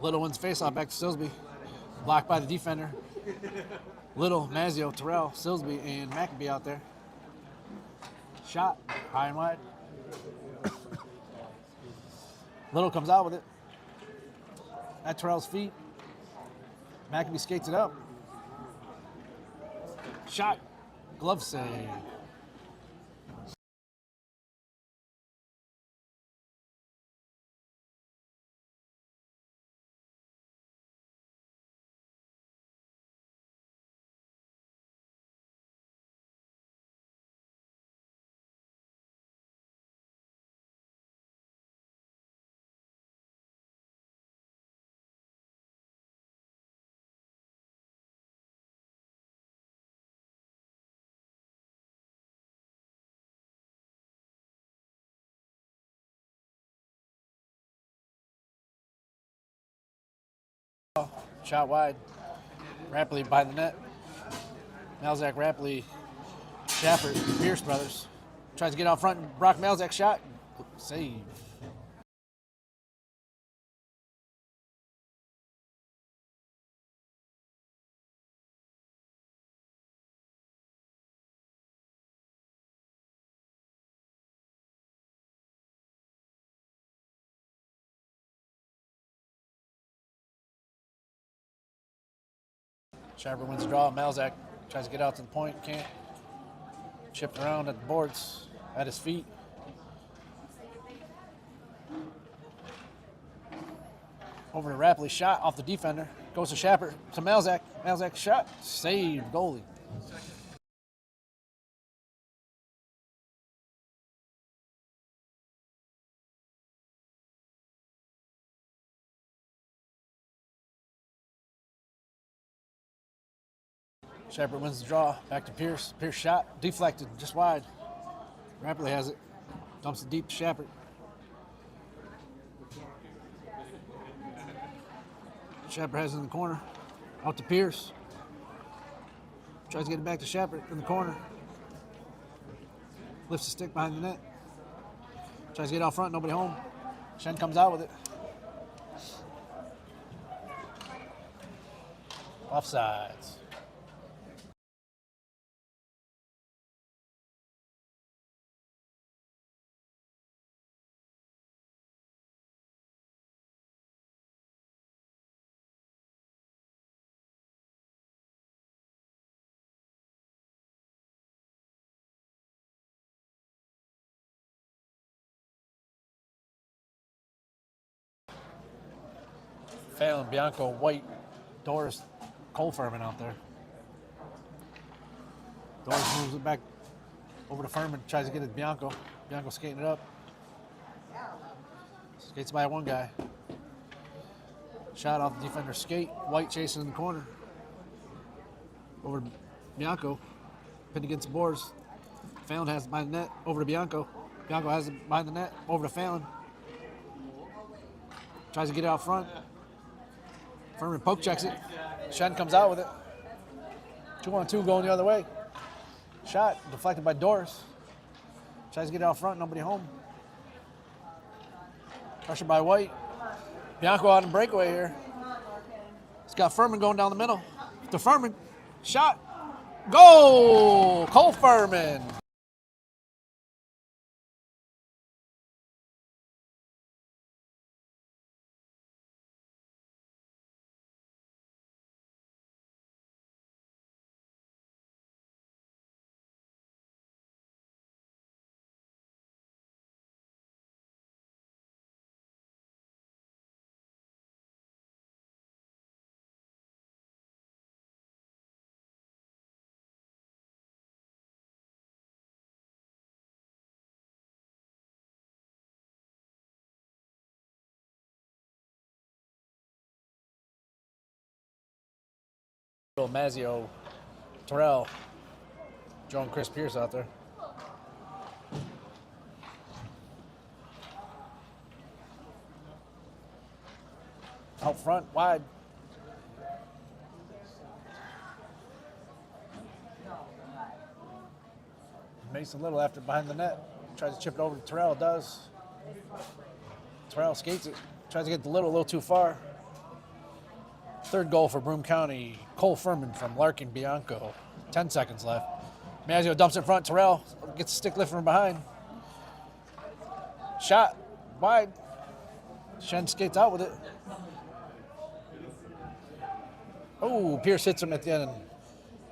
Little wins faceoff back to Silsby. Blocked by the defender. Little, Mazzio, Terrell, Silsby, and Maccabee out there. Shot. High and wide. Little comes out with it. At Terrell's feet. Maccabee skates it up. Shot. Glove save. Shot wide. Rapley by the net. Malzak, Rapley, Shapper, Pierce brothers. Tries to get out front. Brock Malzak shot. Save. Shapper wins the draw. Malzak tries to get out to the point. Can't. Chipped around at the boards. At his feet. Over to Rapley. Shot off the defender. Goes to Shapper. To Malzak. Malzak shot. Saved. Goalie. Shepard wins the draw. Back to Pierce. Pierce shot. Deflected. Just wide. Rapley has it. Dumps it deep to Shepard. Shepard has it in the corner. Out to Pierce. Tries to get it back to Shepard in the corner. Lifts the stick behind the net. Tries to get out front. Nobody home. Shen comes out with it. Offsides. Fallon, Bianco, White, Doris, Cole Furman out there. Doris moves it back over to Furman, tries to get it to Bianco. Bianco skating it up. Skates by one guy. Shot off the defender's skate. White chasing in the corner. Over to Bianco. Pinned against the boards. Fallon has it behind the net. Over to Bianco. Bianco has it behind the net. Over to Fallon. Tries to get it out front. Furman poke checks it. Shen comes out with it. 2-on-2 going the other way. Shot deflected by Doris. Tries to get it out front. Nobody home. Pressure by White. Bianco out in breakaway here. It's got Furman going down the middle. To Furman. Shot. Goal! Cole Furman. Mazio, Terrell, Joe and Chris Pierce out there. Out front, wide. Mason Little after behind the net. Tries to chip it over to Terrell, does. Terrell skates it. Tries to get the Little a little too far. Third goal for Broome County. Cole Furman from Larkin Bianco. 10 seconds left. Mazio dumps in front. Terrell gets a stick lift from behind. Shot wide. Shen skates out with it. Oh, Pierce hits him at the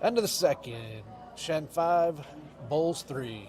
end of the second. Shen 5, Bulls 3.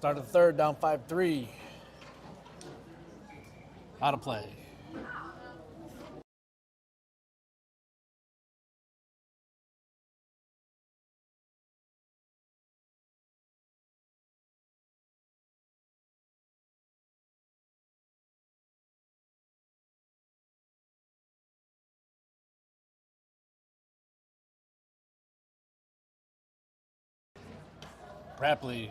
Start of the third, down 5-3. Out of play. Rapley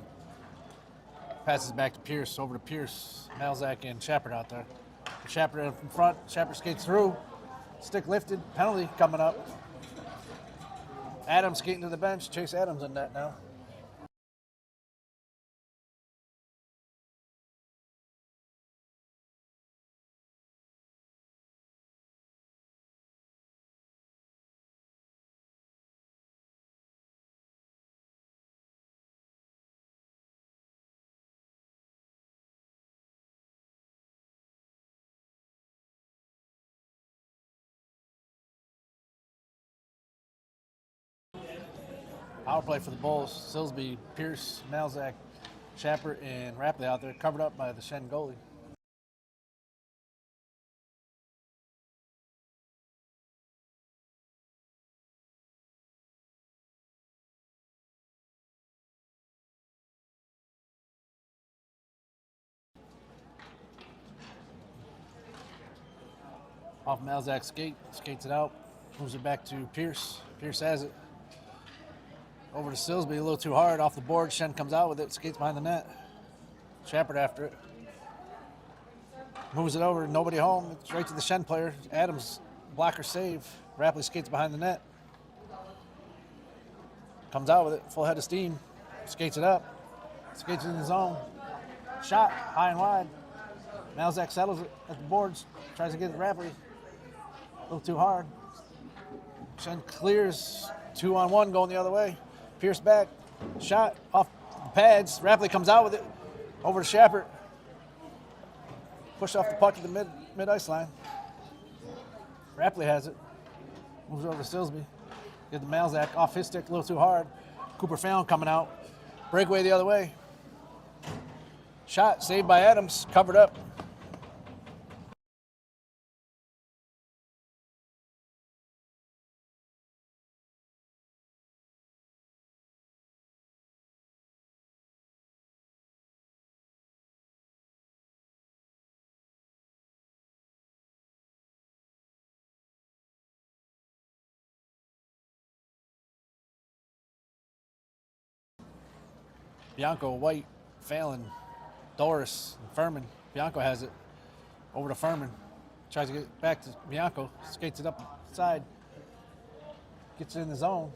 passes back to Pierce, over to Pierce. Malzak and Shepard out there. Shepard in front. Shepard skates through. Stick lifted. Penalty coming up. Adams skating to the bench. Chase Adams in that now. Power play for the Bulls. Silsby, Pierce, Malzak, Shepard, and Rapley out there, covered up by the Shen goalie. Off Malzak's skate, skates it out, moves it back to Pierce. Pierce has it. Over to Silsby, a little too hard, off the board. Shen comes out with it, skates behind the net. Shepard after it. Moves it over, nobody home. It's right to the Shen player. Adams, blocker save. Rapley skates behind the net. Comes out with it, full head of steam. Skates it up. Skates in the zone. Shot, high and wide. Malzak settles it at the boards. Tries to get it Rapley. A little too hard. Shen clears. 2-on-1 going the other way. Pierce back. Shot off the pads. Rapley comes out with it. Over to Shepard. Push off the puck to the mid-ice line. Rapley has it. Moves over to Silsby. Get the Malzak off his stick a little too hard. Cooper Fallon coming out. Breakaway the other way. Shot saved by Adams. Covered up. Bianco, White, Fallon, Doris, and Furman. Bianco has it. Over to Furman. Tries to get it back to Bianco. Skates it up the side. Gets it in the zone.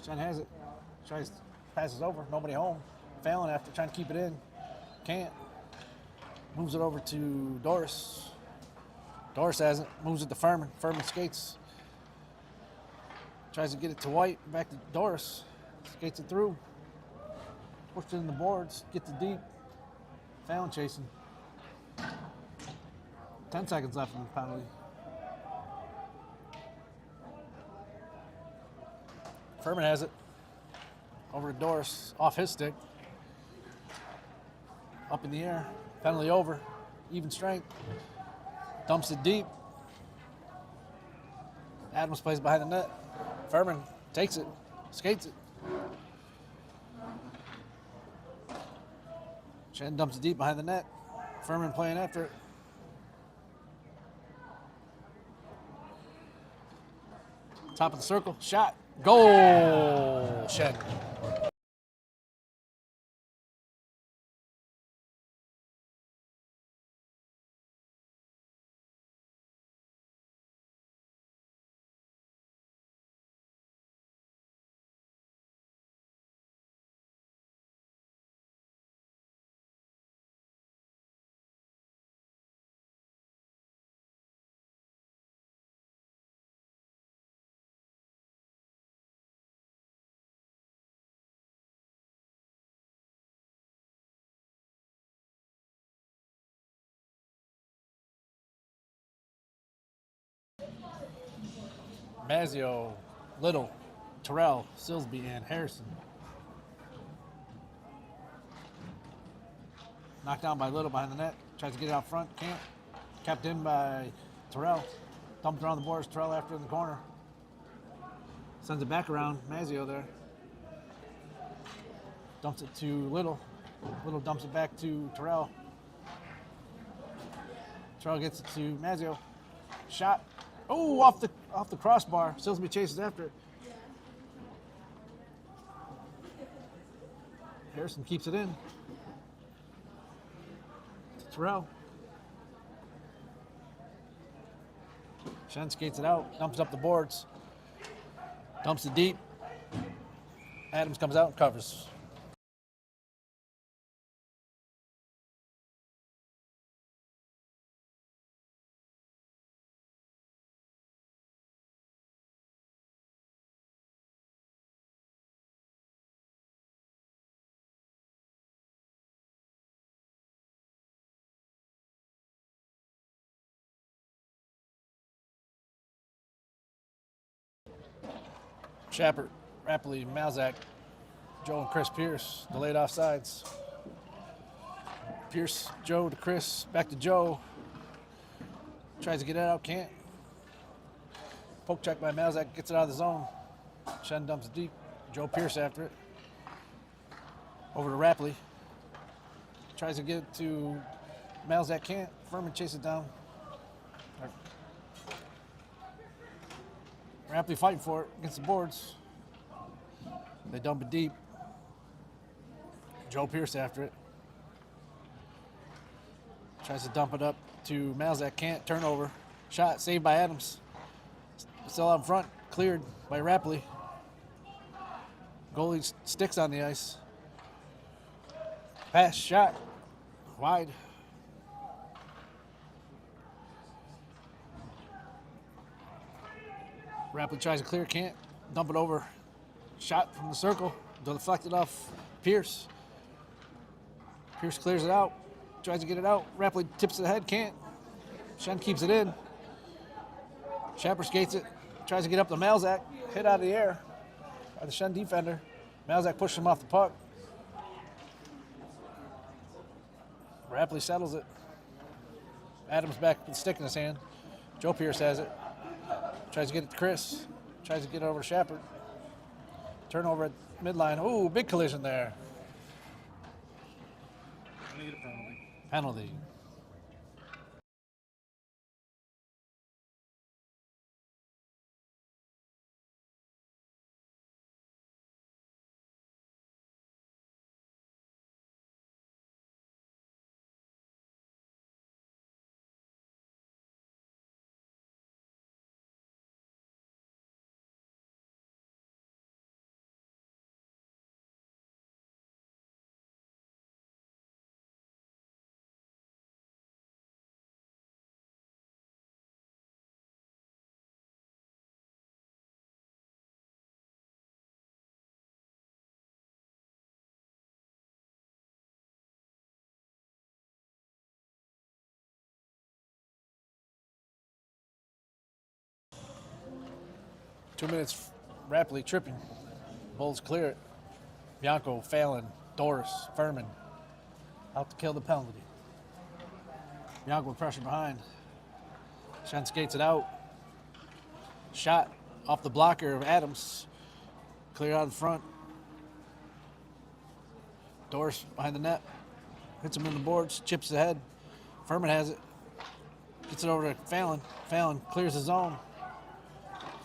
Shen has it. Passes over. Nobody home. Fallon after trying to keep it in. Can't. Moves it over to Doris. Doris has it. Moves it to Furman. Furman skates. Tries to get it to White. Back to Doris. Skates it through. Pushed it in the boards. Gets it deep. Fallon chasing. 10 seconds left in the penalty. Furman has it. Over to Doris. Off his stick. Up in the air. Penalty over. Even strength. Dumps it deep. Adams plays behind the net. Furman takes it. Skates it. Shen dumps it deep behind the net. Furman playing after it. Top of the circle. Shot. Goal. Shen. Mazzio, Little, Terrell, Silsby, and Harrison. Knocked down by Little behind the net. Tries to get it out front. Can't. Kept in by Terrell. Dumped around the boards. Terrell after in the corner. Sends it back around. Mazzio there. Dumps it to Little. Little dumps it back to Terrell. Terrell gets it to Mazzio. Shot. Oh, off the crossbar. Silsby chases after it. Harrison keeps it in. Terrell. Shen skates it out, dumps up the boards, dumps it deep. Adams comes out and covers. Shepard, Rapley, Malzak, Joe and Chris Pierce, delayed offsides. Pierce, Joe to Chris, back to Joe. Tries to get it out, can't. Poke check by Malzak, gets it out of the zone. Shen dumps it deep. Joe Pierce after it. Over to Rapley. Tries to get it to Malzak, can't. Furman chases it down. Rapley fighting for it against the boards. They dump it deep. Joe Pierce after it. Tries to dump it up to Malzak, can't. Turnover. Shot saved by Adams. Still out in front. Cleared by Rapley. Goalie sticks on the ice. Pass, shot. Wide. Rapley tries to clear, can't. Dump it over. Shot from the circle. Deflected off Pierce. Pierce clears it out. Tries to get it out. Rapley tips it ahead, can't. Shen keeps it in. Shapper skates it. Tries to get up to Malzak. Hit out of the air by the Shen defender. Malzak pushes him off the puck. Rapley settles it. Adams back with the stick in his hand. Joe Pierce has it. Tries to get it to Chris. Tries to get it over to Shepard. Turnover at midline. Ooh, big collision there. Need a penalty. Penalty. Two minutes, Rapley tripping. Bulls clear it. Bianco, Fallon, Doris, Furman. Out to kill the penalty. Bianco with pressure behind. Shen skates it out. Shot off the blocker of Adams. Clear out in front. Doris behind the net. Hits him in the boards, chips ahead. Furman has it. Gets it over to Fallon. Fallon clears the zone.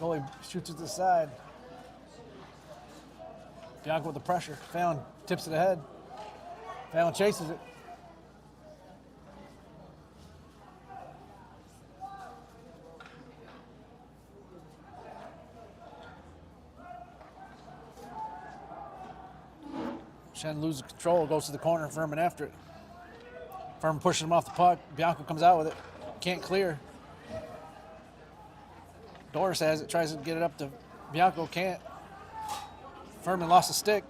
Goalie shoots it to the side. Bianco with the pressure. Fallon tips it ahead. Fallon chases it. Shen loses control, goes to the corner, Furman after it. Furman pushes him off the puck. Bianco comes out with it. Can't clear. Doris has it, tries to get it up to Bianco, can't. Furman lost the stick.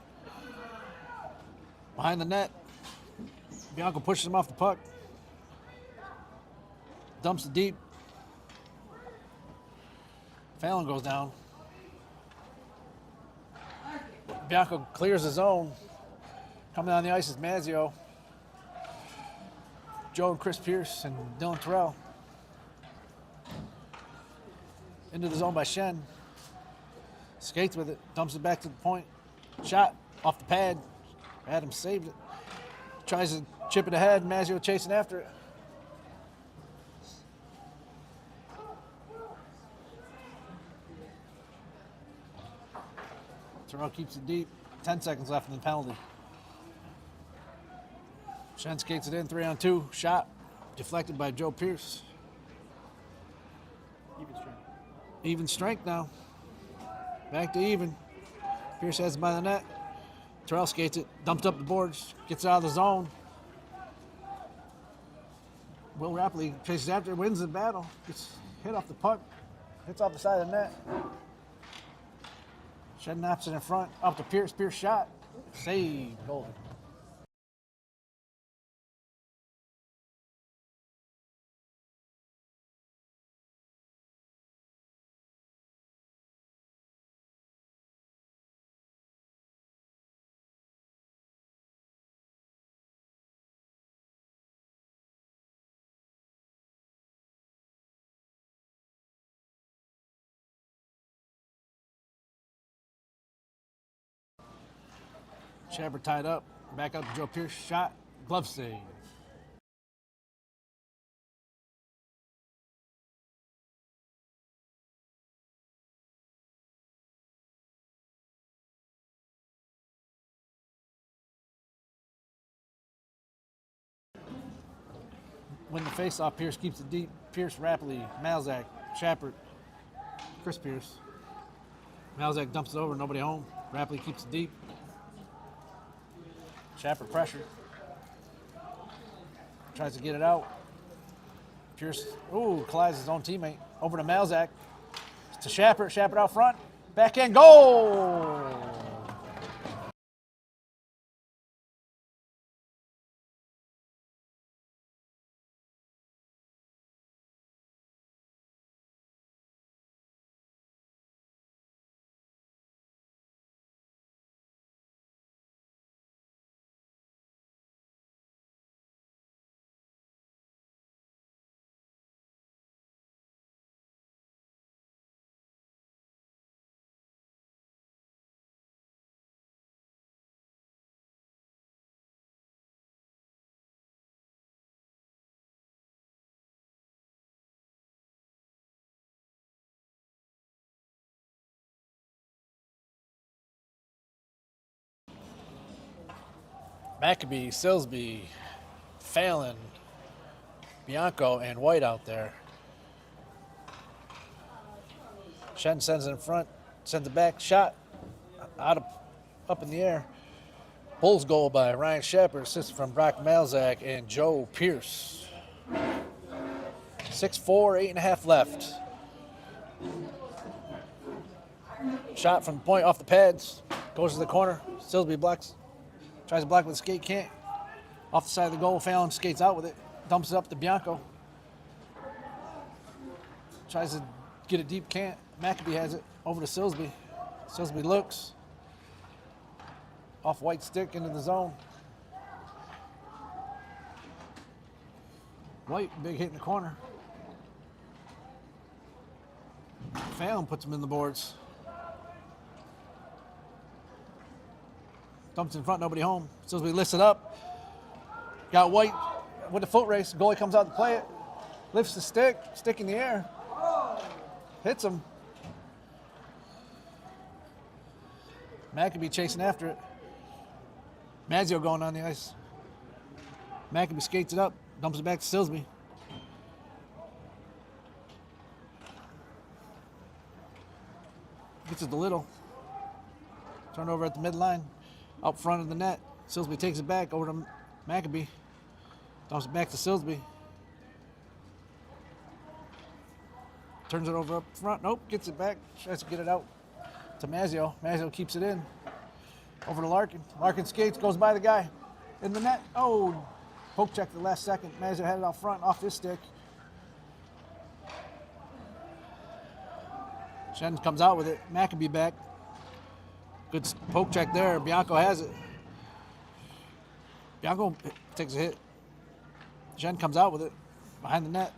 Behind the net. Bianco pushes him off the puck. Dumps it deep. Fallon goes down. Bianco clears the zone. Coming on the ice is Mazzio. Joe and Chris Pierce and Dylan Terrell. Into the zone by Shen. Skates with it, dumps it back to the point. Shot off the pad. Adams saved it. Tries to chip it ahead. Mazzio chasing after it. Terrell keeps it deep. 10 seconds left in the penalty. Shen skates it in, 3-on-2. Shot deflected by Joe Pierce. Even strength. Even strength now. Back to even. Pierce has it by the net. Terrell skates it, dumps up the boards, gets out of the zone. Will Rapley chases after, wins the battle. Gets hit off the puck, hits off the side of the net. Shed naps it in front, up to Pierce. Pierce shot. Save. Goal. Shabber tied up. Back up to Joe Pierce. Shot. Glove save. Win the faceoff. Pierce keeps it deep. Pierce, Rapley, Malzak, Shepard, Chris Pierce. Malzak dumps it over. Nobody home. Rapley keeps it deep. Shepard pressure. Tries to get it out. Pierce, collides his own teammate. Over to Malzak. To Shepard. Shepard out front. Backhand goal! Maccabee, Silsby, Phelan, Bianco, and White out there. Shen sends it in front, sends it back, shot up in the air. Bulls goal by Ryan Shepard, assist from Brock Malzak and Joe Pierce. 6-4, 8.5 left. Shot from the point off the pads, goes to the corner. Silsby blocks. Tries to block with a skate, can't. Off the side of the goal, Phelan skates out with it, dumps it up to Bianco. Tries to get it deep, can't. Maccabee has it, over to Silsby. Silsby looks. Off White stick into the zone. White, big hit in the corner. Phelan puts him in the boards. Dumps in front, nobody home. Silsby lifts it up. Got White with the foot race. Goalie comes out to play it. Lifts the stick in the air. Hits him. Maccabee chasing after it. Mazzio going on the ice. Maccabee skates it up, dumps it back to Silsby. Gets it to Little. Turnover at the midline. Up front of the net. Silsby takes it back over to Maccabee. Dumps it back to Silsby. Turns it over up front. Nope, gets it back. Tries to get it out to Mazzio. Mazzio keeps it in. Over to Larkin. Larkin skates, goes by the guy in the net. Oh, poke check the last second. Mazzio had it out front, off his stick. Shen comes out with it. Maccabee back. Good poke check there. Bianco has it. Bianco takes a hit. Shen comes out with it behind the net.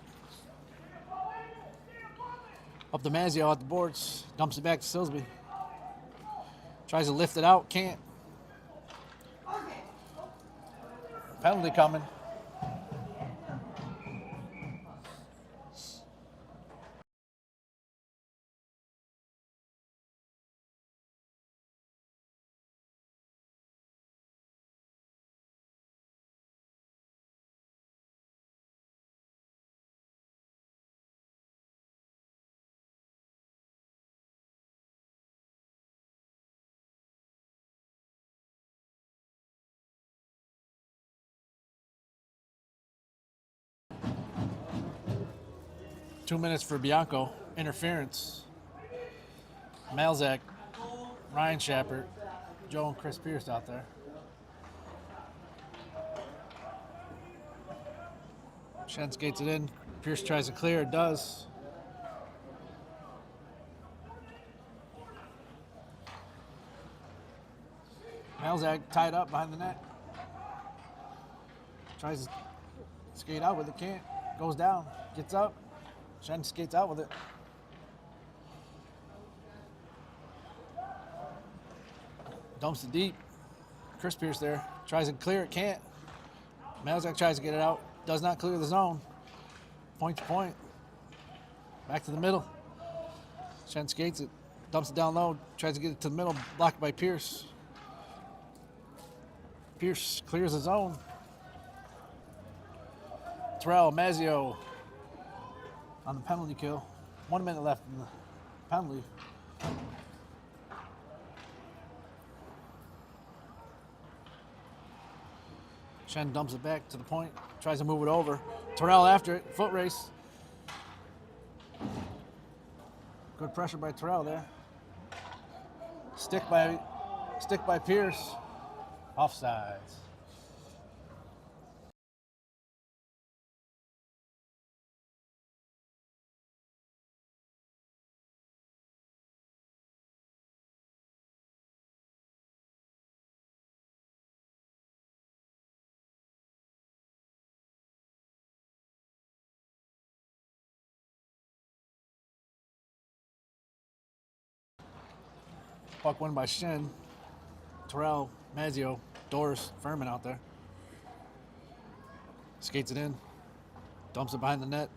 Up to Mazzio at the boards. Dumps it back to Silsby. Tries to lift it out. Can't. Penalty coming. Two minutes for Bianco. Interference. Malzak, Ryan Shappert, Joe and Chris Pierce out there. Shen skates it in. Pierce tries to clear. It does. Malzak tied up behind the net. Tries to skate out with it. Can't. Goes down. Gets up. Shen skates out with it. Dumps it deep. Chris Pierce there. Tries to clear it. Can't. Malzak tries to get it out. Does not clear the zone. Point to point. Back to the middle. Shen skates it. Dumps it down low. Tries to get it to the middle. Blocked by Pierce. Pierce clears the zone. Terrell, Mazzio on the penalty kill. 1 minute left in the penalty. Shen dumps it back to the point. Tries to move it over. Terrell after it. Foot race. Good pressure by Terrell there. Stick by Pierce. Offsides. Puck won by Shen. Terrell, Mazzio, Doris, Furman out there. Skates it in. Dumps it behind the net.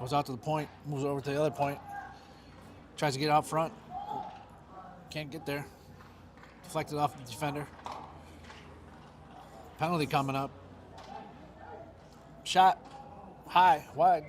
Goes out to the point. Moves over to the other point. Tries to get out front. Can't get there. Deflected off the defender. Penalty coming up. Shot. High. Wide.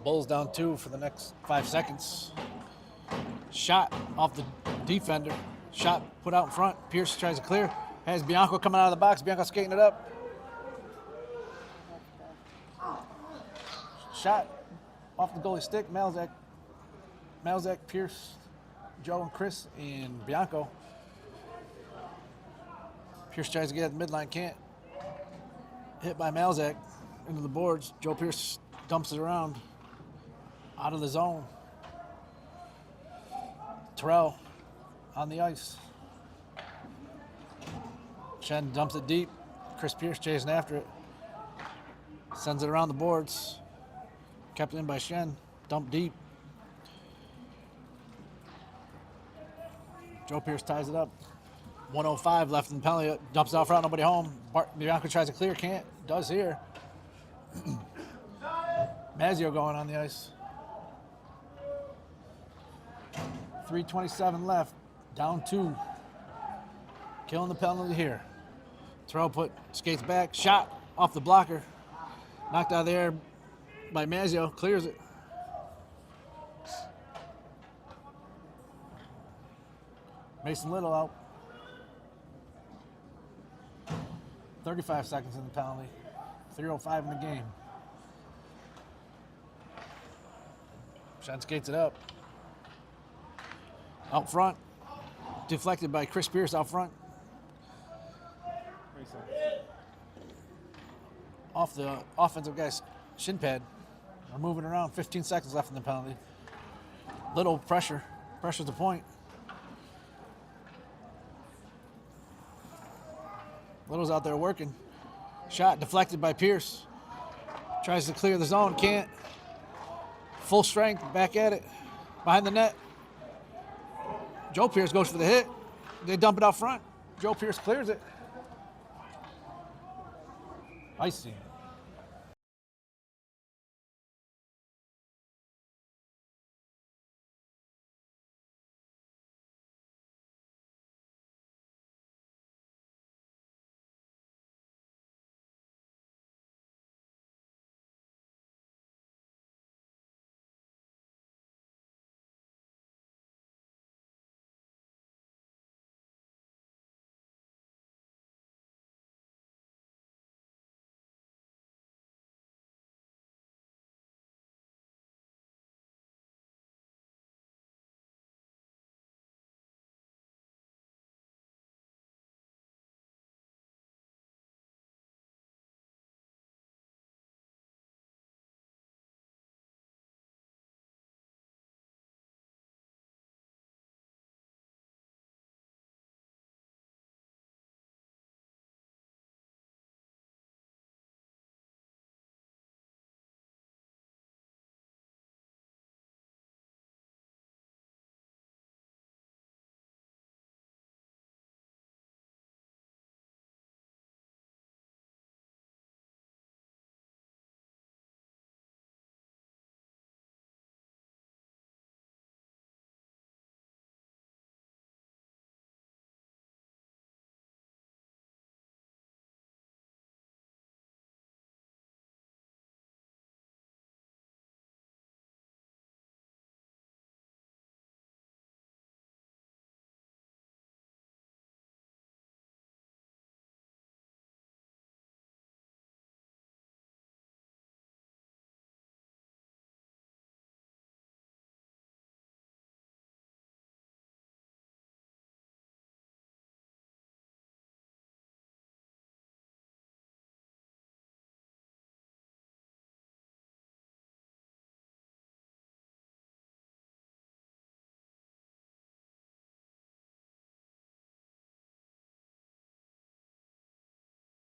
Bulls down 2 for the next 5 seconds. Shot off the defender. Shot put out in front. Pierce tries to clear. Has Bianco coming out of the box. Bianco skating it up. Shot off the goalie stick. Malzak, Pierce, Joe and Chris, and Bianco. Pierce tries to get at the midline. Can't. Hit by Malzak into the boards. Joe Pierce dumps it around. Out of the zone. Terrell on the ice. Shen dumps it deep. Chris Pierce chasing after it. Sends it around the boards. Kept in by Shen. Dumped deep. Joe Pierce ties it up. 1:05 left in the penalty. Dumps it out front. Nobody home. Bianco tries to clear. Can't. Does here. Mazzio going on the ice. 3:27 left. Down 2. Killing the penalty here. Terrell skates back, shot off the blocker, knocked out of the air by Mazzio, clears it. Mason Little out. 35 seconds in the penalty. 3:05 in the game. Shen skates it up. Out front. Deflected by Chris Pierce out front. Off the offensive guy's shin pad. We're moving around. 15 seconds left in the penalty. Little pressure. Pressure's the point. Little's out there working. Shot deflected by Pierce. Tries to clear the zone. Can't. Full strength. Back at it. Behind the net. Joe Pierce goes for the hit. They dump it out front. Joe Pierce clears it. Icing.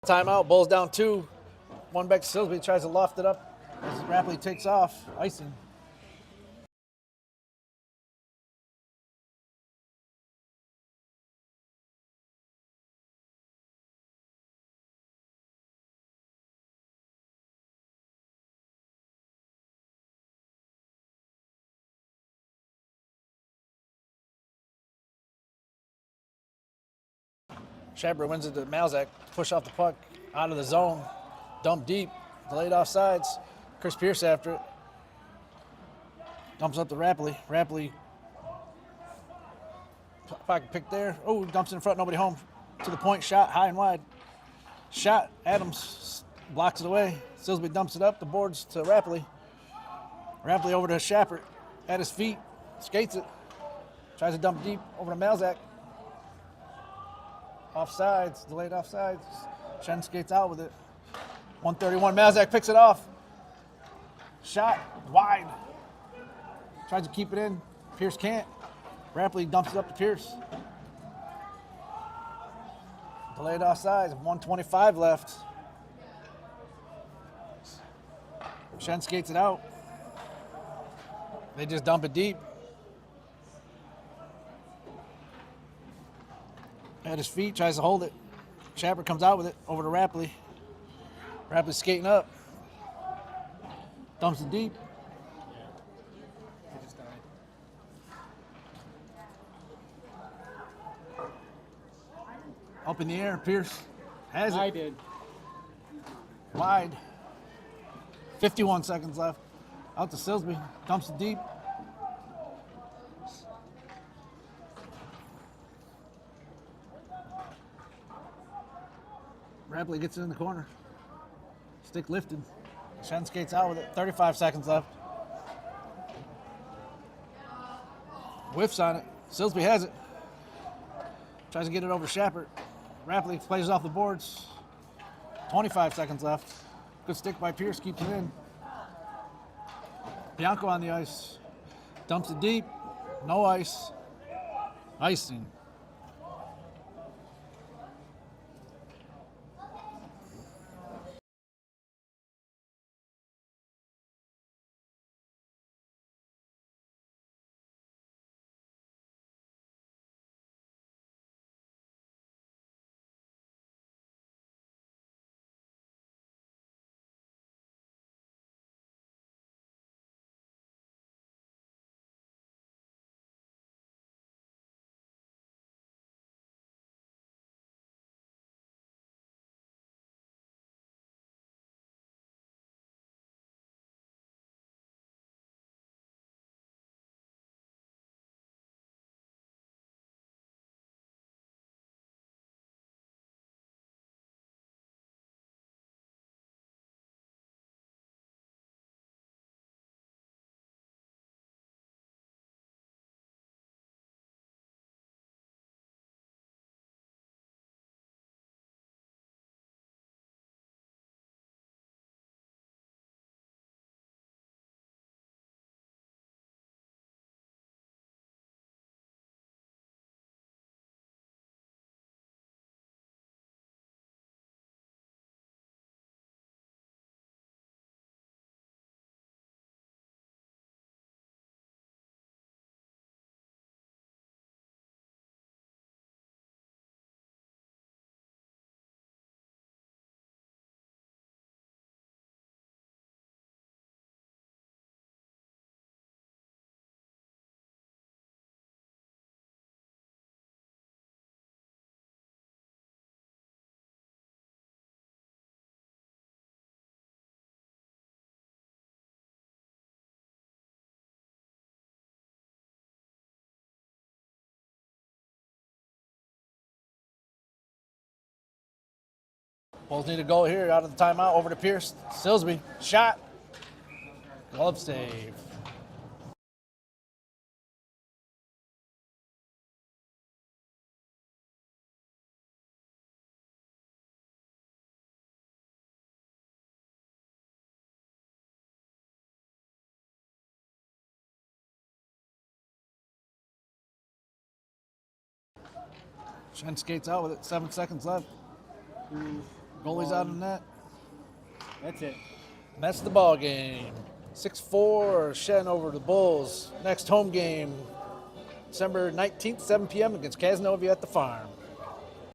Timeout. Bulls down 2. One back to Silsby. Tries to loft it up as Rapley takes off. Icing. Shabra wins it to Malzak. Push off the puck out of the zone. Dump deep. Delayed offsides. Chris Pierce after it. Dumps up to Rapley. Rapley. Pocket pick there. Oh, dumps in front. Nobody home. To the point. Shot high and wide. Shot. Adams blocks it away. Silsby dumps it up. The boards to Rapley. Rapley over to Shapper. At his feet. Skates it. Tries to dump deep over to Malzak. Offsides, delayed offsides. Shen skates out with it. 131, Malzak picks it off. Shot, wide. Tries to keep it in. Pierce can't. Rapley dumps it up to Pierce. Delayed offsides, 125 left. Shen skates it out. They just dump it deep. At his feet, tries to hold it. Shapper comes out with it, over to Rapley. Rapley skating up. Dumps it deep. He just died. Up in the air, Pierce Has I it. did. Wide. 51 seconds left. Out to Silsby. Dumps it deep. Rapley gets it in the corner. Stick lifted. Shen skates out with it. 35 seconds left. Whiffs on it. Silsby has it. Tries to get it over Shepard. Rapley plays it off the boards. 25 seconds left. Good stick by Pierce. Keeps it in. Bianco on the ice. Dumps it deep. No ice. Icing. Bulls need a goal here out of the timeout. Over to Pierce. Silsby. Shot. Glove save. Shen skates out with it. 7 seconds left. Goalie's out of the net. That's it. That's the ball game. 6-4, Shen over the Bulls. Next home game, December 19th, 7 p.m. against Casanova at the Farm.